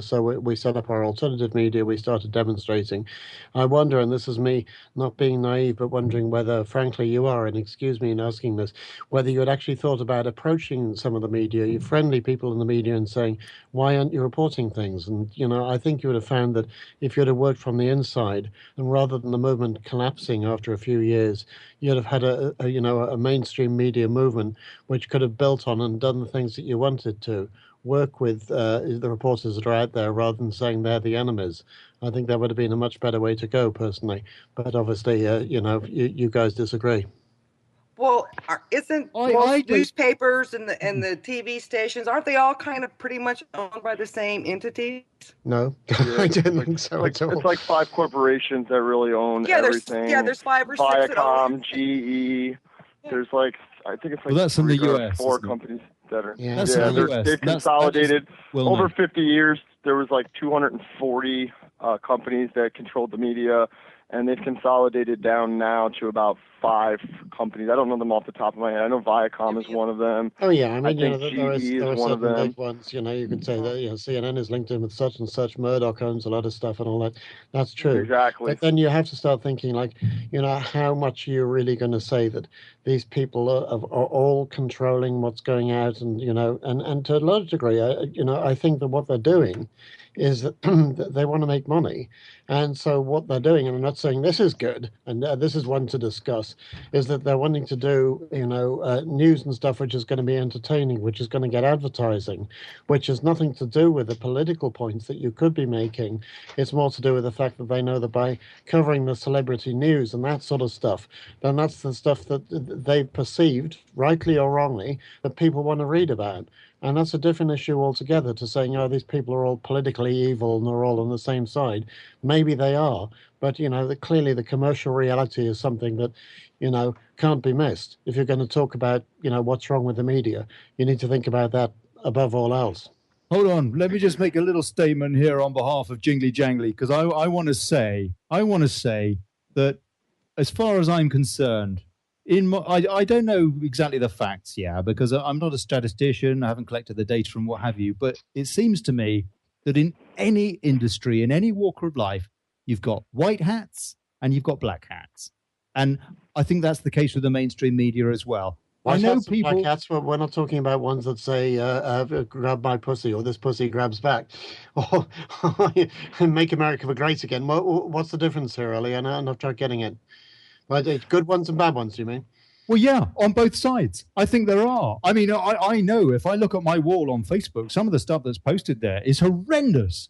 So we set up our alternative media. We started demonstrating. I wonder, and this is me not being naive, but wondering whether, frankly, you are, and excuse me in asking this, whether you had actually thought about approaching some of the media, your friendly people in the media, and saying, why aren't you reporting things? And, I think you would have found that if you had worked from the inside, and rather than the movement collapsing after a few years, you'd have had a mainstream media movement which could have built on and done the things that you wanted to. Work with the reporters that are out there rather than saying they're the enemies. I think that would have been a much better way to go, personally. But obviously, you guys disagree. Well, isn't most newspapers and the TV stations, aren't they all kind of pretty much owned by the same entities? No, I didn't think so at all. It's like 5 corporations that really own everything. There's 5 or 6 Viacom, GE. There's I think it's that's in the US, 4 companies that are. That's in the US. They've consolidated. Over 50 years, there was 240 companies that controlled the media, and they've consolidated down now to about 5 companies. I don't know them off the top of my head. I know Viacom is one of them. Oh yeah, I mean, there are one of them. Big ones. You could say that CNN is linked in with such and such. Murdoch owns a lot of stuff and all that. That's true. Exactly. But then you have to start thinking how much are you really going to say that these people are all controlling what's going out, and and to a large degree, I think that what they're doing is that they want to make money. And so what they're doing, and I'm not saying this is good, and this is one to discuss, is that they're wanting to do, news and stuff which is going to be entertaining, which is going to get advertising, which has nothing to do with the political points that you could be making. It's more to do with the fact that they know that by covering the celebrity news and that sort of stuff, then that's the stuff that they've perceived, rightly or wrongly, that people want to read about. And that's a different issue altogether to saying, these people are all politically evil and they're all on the same side. Maybe they are, but, clearly the commercial reality is something that, can't be missed. If you're going to talk about, what's wrong with the media, you need to think about that above all else. Hold on. Let me just make a little statement here on behalf of Jingly-Jangly, because I want to say that as far as I'm concerned, I don't know exactly the facts, because I'm not a statistician. I haven't collected the data and what have you. But it seems to me that in any industry, in any walk of life, you've got white hats and you've got black hats. And I think that's the case with the mainstream media as well. I know people. Black hats, we're not talking about ones that say, grab my pussy, or this pussy grabs back, or make America great again. What's the difference here, Olly? And I'm not getting it. Right, good ones and bad ones, you mean? Well, yeah, on both sides. I think there are. I mean, I know if I look at my wall on Facebook, some of the stuff that's posted there is horrendous.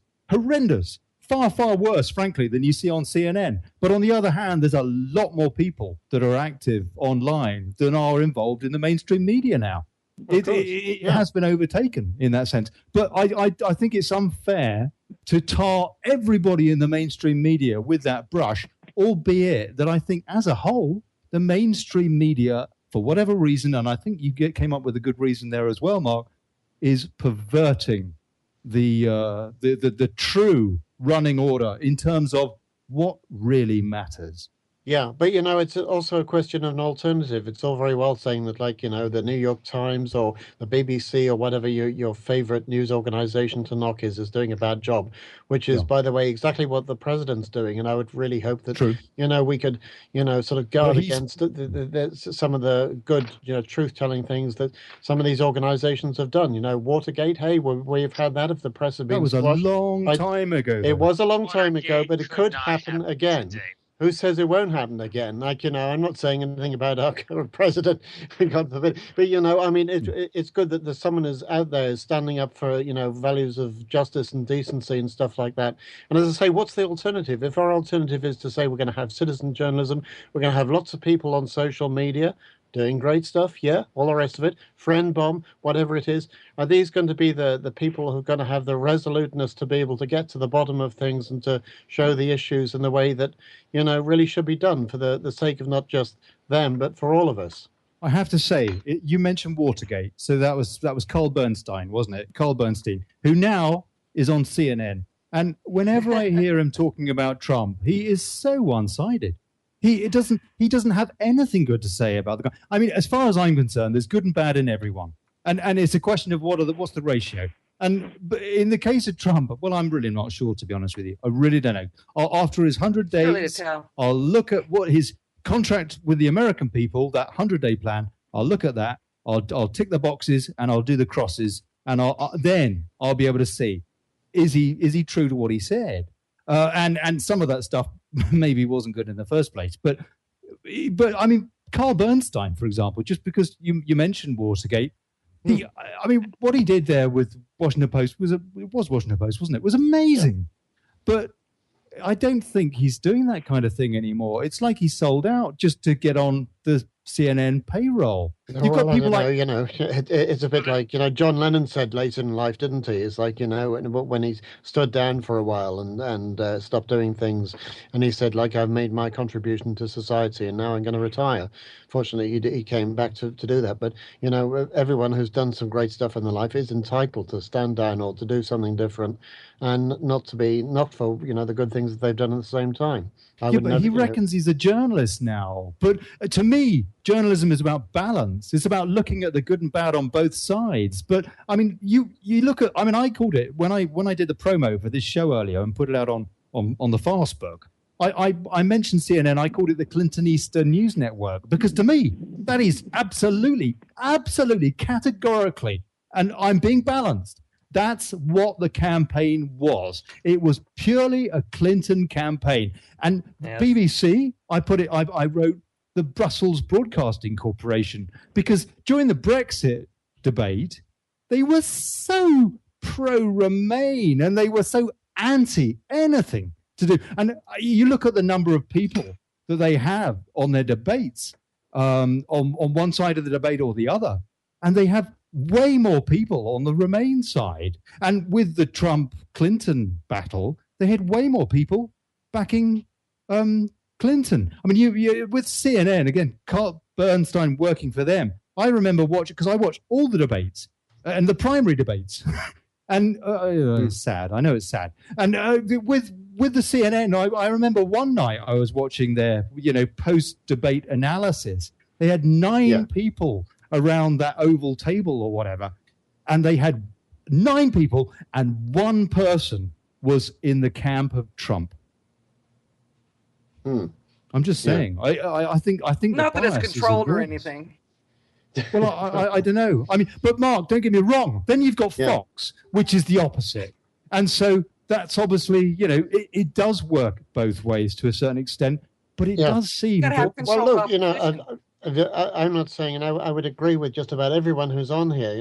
Far, far worse, frankly, than you see on CNN. But on the other hand, there's a lot more people that are active online than are involved in the mainstream media now. It has been overtaken in that sense. But I think it's unfair to tar everybody in the mainstream media with that brush, albeit that I think as a whole, the mainstream media, for whatever reason, and I think you came up with a good reason there as well, Mark, is perverting the true running order in terms of what really matters. Yeah, but it's also a question of an alternative. It's all very well saying that, like, the New York Times or the BBC or whatever your favorite news organization to knock is doing a bad job, which is, Yeah. by the way, exactly what the president's doing. And I would really hope that, True. we could, sort of guard against some of the good, truth-telling things that some of these organizations have done. Watergate, hey, we've had that if the press had been That was squashed. a long time ago. It was a long time ago, Watergate but it could could not happen happen again. today. Who says it won't happen again? Like, I'm not saying anything about our current president, God forbid. But, I mean, it's good that there's someone who's out there standing up for, values of justice and decency and stuff like that. And as I say, what's the alternative? If our alternative is to say we're going to have citizen journalism, we're going to have lots of people on social media doing great stuff, yeah, all the rest of it, friend bomb, whatever it is, are these going to be the people who are going to have the resoluteness to be able to get to the bottom of things and to show the issues in the way that, really should be done for the sake of not just them, but for all of us? I have to say, you mentioned Watergate, so that was Carl Bernstein, wasn't it? Carl Bernstein, who now is on CNN. And whenever I hear him talking about Trump, he is so one-sided. He doesn't have anything good to say about the guy. I mean, as far as I'm concerned, there's good and bad in everyone, and it's a question of what's the ratio. And in the case of Trump, well, I'm really not sure, to be honest with you. I really don't know. After his 100 days, I'll look at what his contract with the American people, that 100-day plan. I'll look at that. I'll tick the boxes and I'll do the crosses, and then I'll be able to see is he true to what he said. And some of that stuff maybe wasn't good in the first place. But I mean, Carl Bernstein, for example, just because you mentioned Watergate, I mean, what he did there with Washington Post was Washington Post, wasn't it? It was amazing. But I don't think he's doing that kind of thing anymore. It's like he sold out just to get on the CNN payroll. You've got people it's a bit like, John Lennon said later in life, didn't he? It's like, when he stood down for a while and stopped doing things, and he said, like, I've made my contribution to society and now I'm going to retire. Fortunately, he came back to do that. But, everyone who's done some great stuff in their life is entitled to stand down or to do something different and not to be knocked for, the good things that they've done at the same time. But he reckons he's a journalist now. But to me, journalism is about balance. It's about looking at the good and bad on both sides. But I mean, you look at. I mean, I called it when I did the promo for this show earlier and put it out on the Fastbook. I mentioned CNN. I called it the Clintonista News Network because to me that is absolutely categorically, and I'm being balanced. That's what the campaign was. It was purely a Clinton campaign. And BBC, I wrote the Brussels Broadcasting Corporation because during the Brexit debate, they were so pro-Remain and they were so anti anything to do. And you look at the number of people that they have on their debates, on one side of the debate or the other, and they have way more people on the Remain side. And with the Trump-Clinton battle, they had way more people backing Clinton. I mean, you with CNN, again, Carl Bernstein working for them. I remember watching, because I watched all the debates and the primary debates. And it's sad. I know it's sad. And with the CNN, I remember one night I was watching their, post-debate analysis. They had 9 people around that oval table or whatever, and they had 9 people, and 1 person was in the camp of Trump. I'm just saying. I think not that it's controlled or anything. Well, I don't know. I mean, but Mark, don't get me wrong. Then you've got Fox, which is the opposite, and so that's obviously, it does work both ways to a certain extent, but it does seem. Well, look, I'm not saying, and I would agree with just about everyone who's on here,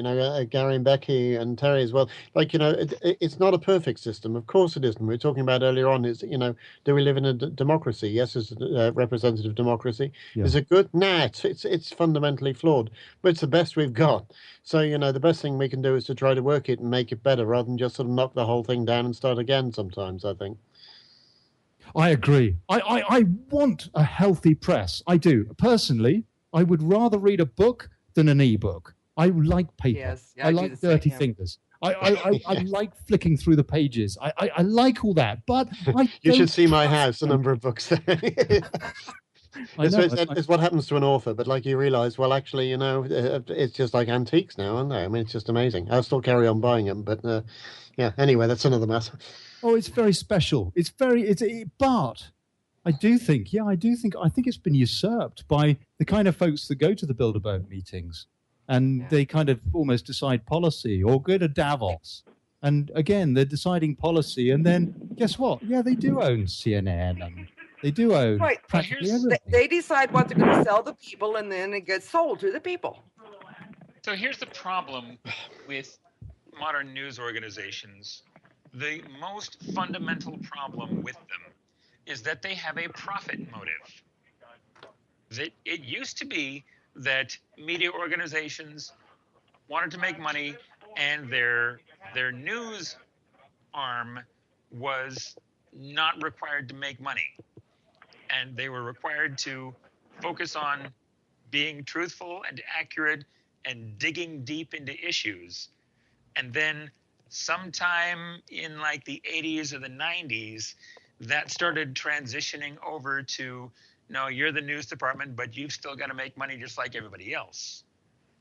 Gary and Becky and Terry as well. Like, it's not a perfect system. Of course it isn't. We were talking about earlier on is, do we live in a democracy? Yes, it's a representative democracy. Yeah. Is it good? Nah, it's fundamentally flawed, but it's the best we've got. So, the best thing we can do is to try to work it and make it better rather than just sort of knock the whole thing down and start again sometimes, I think. I agree. I want a healthy press. I do. Personally, I would rather read a book than an e-book. I like paper. Yes, I like dirty fingers. I like flicking through the pages. I like all that, but you should see my house, the number of books there. It's what happens to an author, but like you realize, well, actually, it's just like antiques now, aren't they? I mean, it's just amazing. I'll still carry on buying them, but anyway, that's another matter. Oh, it's very special. But I think it's been usurped by the kind of folks that go to the Bilderberg meetings, and they kind of almost decide policy, or go to Davos. And again, they're deciding policy, and then guess what? Yeah, they do own CNN, and they do own practically everything. They decide what they're going to sell the people, and then it gets sold to the people. So here's the problem with modern news organizations. The most fundamental problem with them is that they have a profit motive. It used to be that media organizations wanted to make money, and their news arm was not required to make money. And they were required to focus on being truthful and accurate and digging deep into issues. And then sometime in like the 80s or the 90s, that started transitioning over to, no, you're the news department, but you've still got to make money just like everybody else.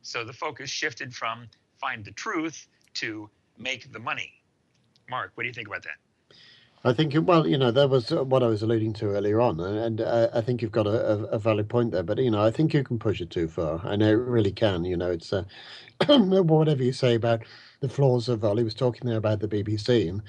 So the focus shifted from find the truth to make the money. Mark, what do you think about that? I think, well, that was what I was alluding to earlier on, and I think you've got a valid point there, but, I think you can push it too far. I know it really can, it's whatever you say about the flaws of, Olly was talking there about the BBC, and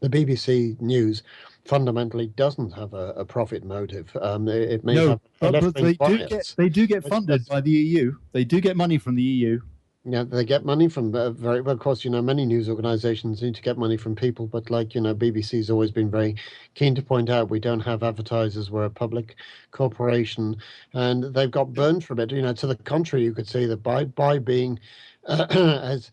the BBC News fundamentally doesn't have a profit motive. It may have a left-wing bias. They do get funded by the EU. They do get money from the EU. Yeah, they get money from very well. Of course, many news organisations need to get money from people, but BBC's always been very keen to point out we don't have advertisers. We're a public corporation, and they've got burned from it. To the contrary, you could say that by being as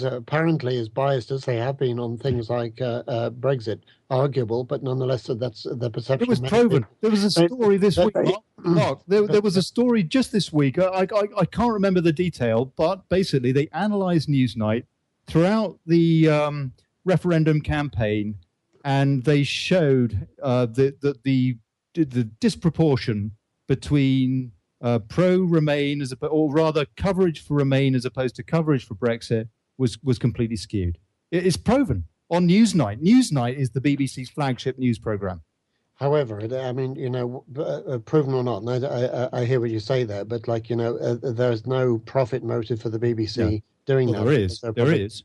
apparently as biased as they have been on things like Brexit, arguable, but nonetheless that's the perception. It was proven. There was a story this week, Mark. There was a story just this week. I can't remember the detail, but basically they analysed Newsnight throughout the referendum campaign, and they showed the disproportion between pro-Remain or rather coverage for Remain as opposed to coverage for Brexit was completely skewed. It's proven on Newsnight. Newsnight is the BBC's flagship news program. However, I mean, proven or not, and I hear what you say there, but there's no profit motive for the BBC doing that. There is.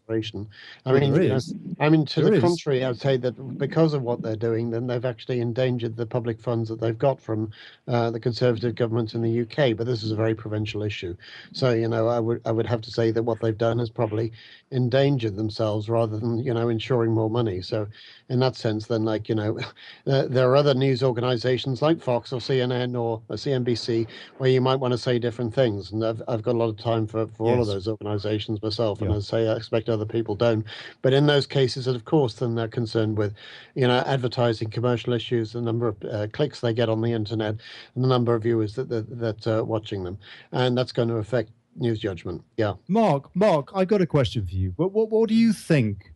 I mean, to the contrary, I'd say that because of what they're doing, then they've actually endangered the public funds that they've got from the Conservative government in the UK. But this is a very provincial issue, so I would have to say that what they've done has probably endangered themselves rather than ensuring more money. So in that sense, then there are other news organisations like Fox or CNN or CNBC where you might want to say different things, and I've got a lot of time for all of those organisations myself, and as I say, I expect other people don't. But in those cases, of course, then they're concerned with advertising, commercial issues, the number of clicks they get on the internet, and the number of viewers that are watching them, and that's going to affect news judgment. Mark, I got a question for you. What do you think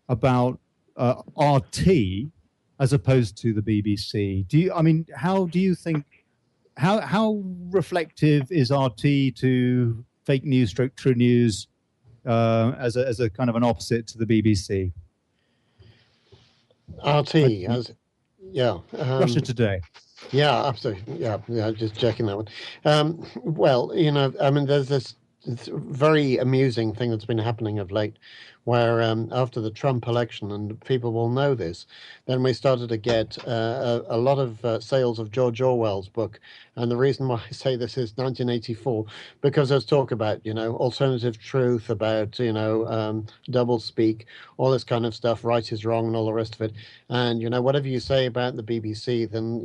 about RT as opposed to the BBC? How do you think how reflective is RT to fake news, true news, as a kind of an opposite to the BBC? RT, Russia Today. Yeah, absolutely. Yeah, just checking that one. Well, there's this very amusing thing that's been happening of late, where after the Trump election, and people will know this, then we started to get a lot of sales of George Orwell's book. And the reason why I say this is 1984, because there's talk about, alternative truth, about, double speak, all this kind of stuff, right is wrong and all the rest of it. And, whatever you say about the BBC, then,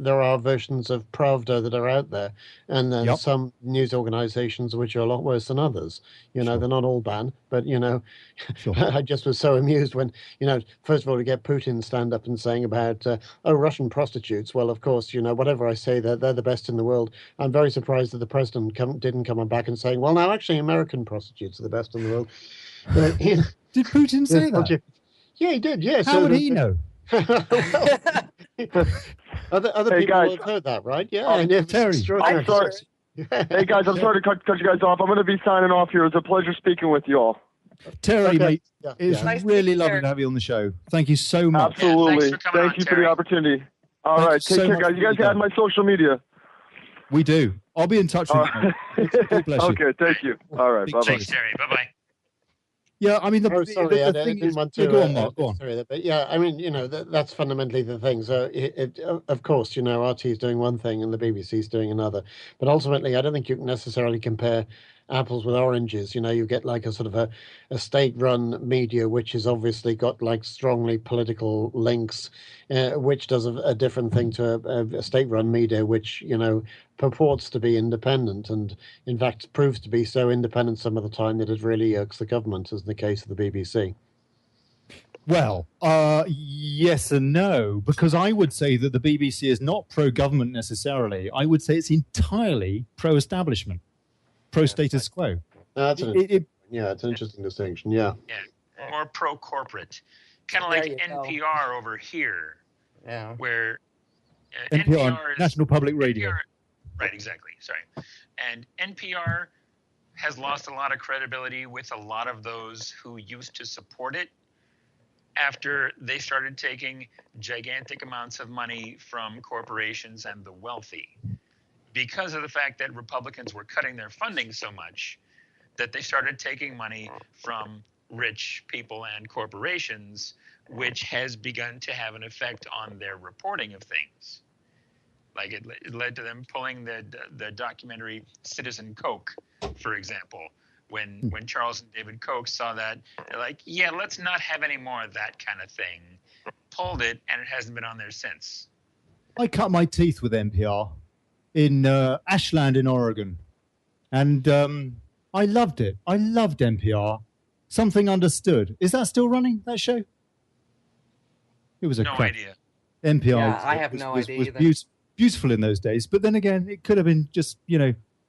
there are versions of Pravda that are out there. And then some news organizations which are a lot worse than others. They're not all banned, but, Sure. I just was so amused when, first of all, to get Putin stand up and saying about, Russian prostitutes. Well, of course, whatever I say, they're the best in the world. I'm very surprised that the president didn't come on back and saying, well, now, actually, American prostitutes are the best in the world. Did Putin say that? Yeah, he did, yes. How would he know? Other Hey, people guys. have heard that, right? Yeah, and it's Terry. extraordinary. I'm sorry. Hey, guys, I'm sorry to cut you guys off. I'm going to be signing off here. It's a pleasure speaking with you all. Terry, Okay. mate, Yeah, it's Nice really meeting you, lovely Terry. to have you on the show. Thank you so much. Absolutely. thanks for coming Thank on, you for Terry. the opportunity. All Thank right. you Take so care, much guys. for You guys your have my social media. We do. I'll be in touch with you, mate. God bless you. Okay, thank you. All right, Big bye-bye. Thanks, Terry. Bye-bye. Yeah, I mean, Oh, sorry, I thing didn't is, want yeah, to. go on, Mark, go on. Sorry, but yeah, I mean, that's fundamentally the thing. So, of course, RT is doing one thing and the BBC is doing another. But ultimately, I don't think you can necessarily compare apples with oranges. You get like a sort of a state-run media, which has obviously got like strongly political links, which does a different thing to a state-run media, which purports to be independent and in fact proves to be so independent some of the time that it really irks the government, as in the case of the BBC. Well, yes and no, because I would say that the BBC is not pro-government necessarily. I would say it's entirely pro-establishment, pro-status quo. That's it's an interesting distinction. Yeah. Yeah, more pro-corporate, kind of There like you go. NPR over here, Yeah. where NPR, is National Public Radio. Right, exactly. Sorry. And NPR has lost a lot of credibility with a lot of those who used to support it after they started taking gigantic amounts of money from corporations and the wealthy, because of the fact that Republicans were cutting their funding so much that they started taking money from rich people and corporations, which has begun to have an effect on their reporting of things. Like it led to them pulling the documentary Citizen Coke, for example. When Charles and David Koch saw that, they're like, yeah, let's not have any more of that kind of thing. Pulled it, and it hasn't been on there since. I cut my teeth with NPR in Ashland in Oregon, and I loved it. I loved NPR. Something Understood. Is that still running, that show? It was a No crap. idea. NPR Yeah, I have no idea either. Beautiful in those days, but then again, it could have been just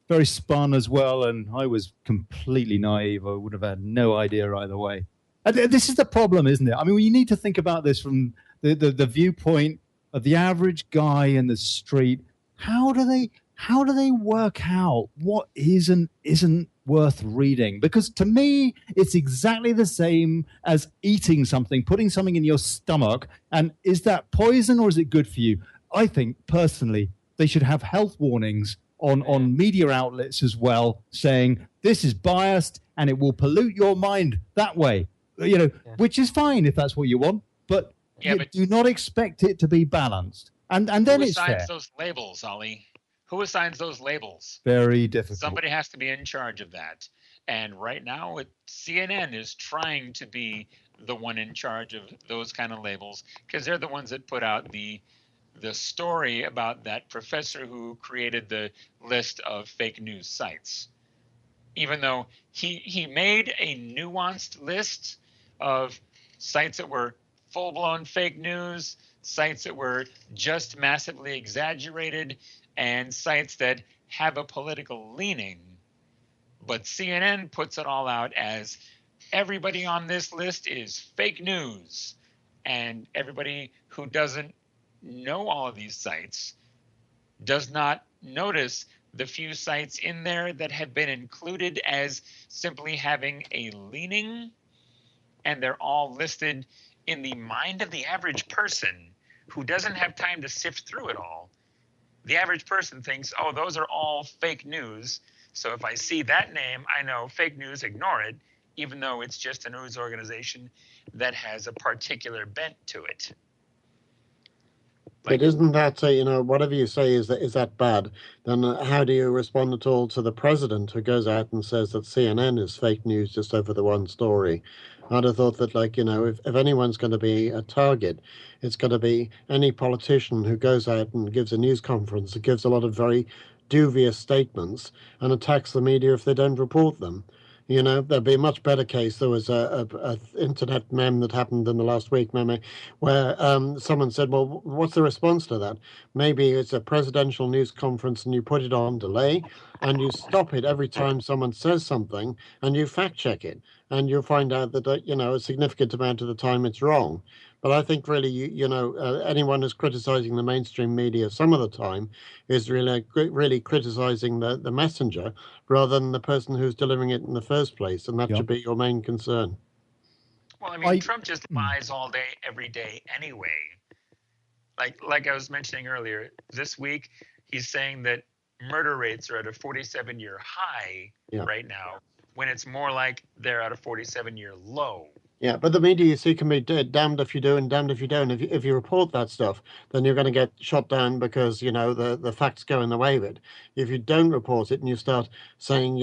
very spun as well, and I was completely naive. I would have had no idea either way. And this is the problem, isn't it? I mean, you need to think about this from the viewpoint of the average guy in the street. How do they work out what is and isn't worth reading? Because to me, it's exactly the same as eating something, putting something in your stomach, and is that poison or is it good for you? I think personally they should have health warnings on media outlets as well, saying this is biased and it will pollute your mind that way, which is fine if that's what you want, but do not expect it to be balanced. And then it's fair. Who assigns those labels, Ollie? Who assigns those labels? Very difficult. Somebody has to be in charge of that. And right now, CNN is trying to be the one in charge of those kind of labels, because they're the ones that put out the story about that professor who created the list of fake news sites. Even though he made a nuanced list of sites that were full-blown fake news, sites that were just massively exaggerated, and sites that have a political leaning. But CNN puts it all out as everybody on this list is fake news. And everybody who doesn't know all of these sites does not notice the few sites in there that have been included as simply having a leaning, and they're all listed in the mind of the average person who doesn't have time to sift through it all. The average person thinks, oh, those are all fake news, so if I see that name, I know fake news, ignore it, even though it's just a news organization that has a particular bent to it. But isn't that, whatever you say is that bad, then how do you respond at all to the president who goes out and says that CNN is fake news just over the one story? I'd have thought that, if anyone's going to be a target, it's going to be any politician who goes out and gives a news conference that gives a lot of very dubious statements and attacks the media if they don't report them. There'd be a much better case. There was a internet meme that happened in the last week, where someone said, well, what's the response to that? Maybe it's a presidential news conference and you put it on delay and you stop it every time someone says something and you fact check it. And you'll find out that, a significant amount of the time it's wrong. But I think really, anyone who's criticizing the mainstream media some of the time is really criticizing the messenger rather than the person who's delivering it in the first place, and that should be your main concern. Well, I mean, Trump just lies all day, every day anyway. Like I was mentioning earlier, this week he's saying that murder rates are at a 47-year high right now, when it's more like they're at a 47-year low. Yeah, but the media, you see, can be damned if you do and damned if you don't. If you report that stuff, then you're going to get shot down because, the facts go in the way of it. If you don't report it and you start saying,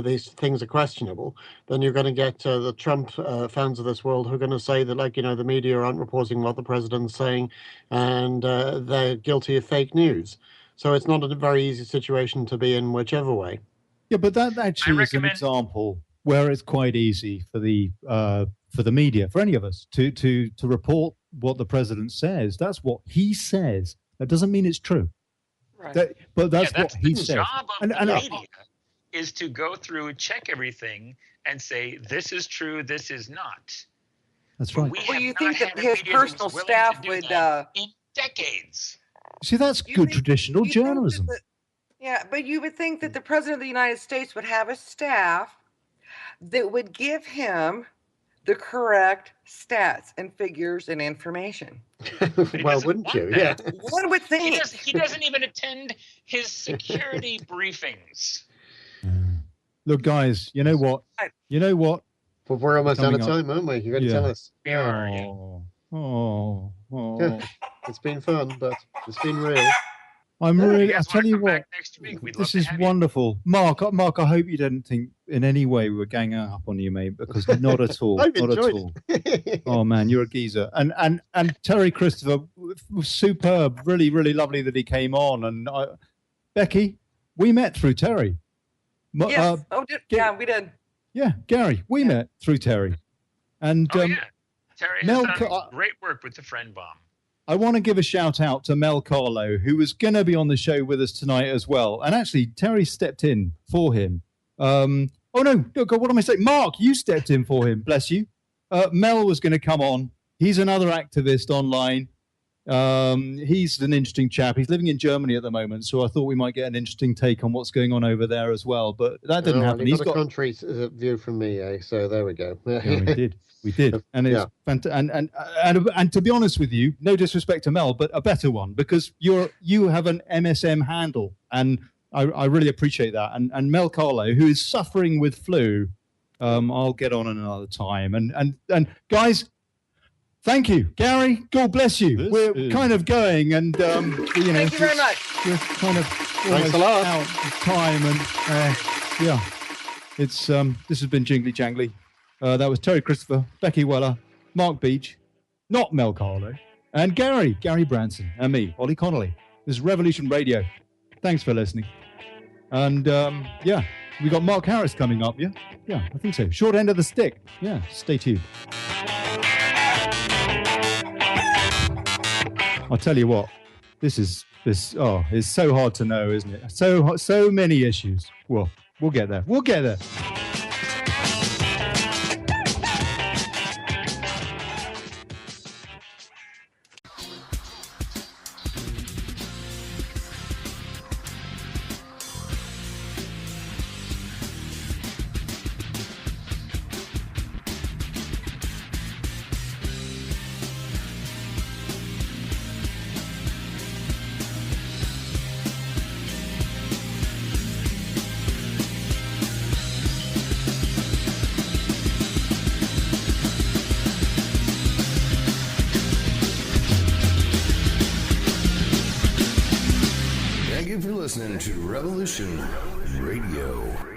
these things are questionable, then you're going to get the Trump fans of this world who are going to say that, the media aren't reporting what the president's saying and they're guilty of fake news. So it's not a very easy situation to be in whichever way. Yeah, but that actually is an example where it's quite easy for the media, for any of us, to report what the president says. That's what he says. That doesn't mean it's true. Right. But that's what he says. The job of the media is to go through, check everything, and say, this is true, this is not. That's right. Well, you think that his personal staff would... in decades. See, that's good traditional journalism. But you would think that the president of the United States would have a staff that would give him the correct stats and figures and information. Well, wouldn't you? Yeah. One would think. He doesn't even attend his security briefings. Look, guys, you know what? But we're almost out of time, aren't we? You're going to tell us. It's been fun, but it's been real. I tell you what, this is wonderful. Mark, I hope you didn't think in any way we were ganging up on you, mate, because not at all. I've not at all. Oh, man, you're a geezer. And Terry Christopher was superb. Really, really lovely that he came on. And Becky, we met through Terry. Yes. We did. Yeah, Gary, we met through Terry. And Terry has done great work with the Friend Bomb. I want to give a shout out to Mel Carlo, who was going to be on the show with us tonight as well. And actually, Terry stepped in for him. God, what am I saying? Mark, you stepped in for him. Bless you. Mel was going to come on. He's another activist online. He's an interesting chap. He's living in Germany at the moment, so I thought we might get an interesting take on what's going on over there as well. But that didn't happen. He's got a contrary view from me, so there we go. Yeah, we did, and it's fantastic. And to be honest with you, no disrespect to Mel, but a better one, because you have an MSM handle, and I really appreciate that. And Mel Carlo, who is suffering with flu, I'll get on another time. And guys, thank you, Gary. God bless you. We're kind of going, and thank you very much. We're kind of almost out of time, and it's this has been Jingly-Jangly. That was Terry Christopher, Becky Weller, Mark Beech, not Mel Carlo, and Gary Branson, and me, Ollie Connolly. This is Revolution Radio. Thanks for listening. And we got Mark Harris coming up. Yeah, I think so. Short end of the stick. Yeah, stay tuned. I'll tell you what, this is so hard to know, isn't it? So many issues. Well, we'll get there. Listening to Revolution Radio.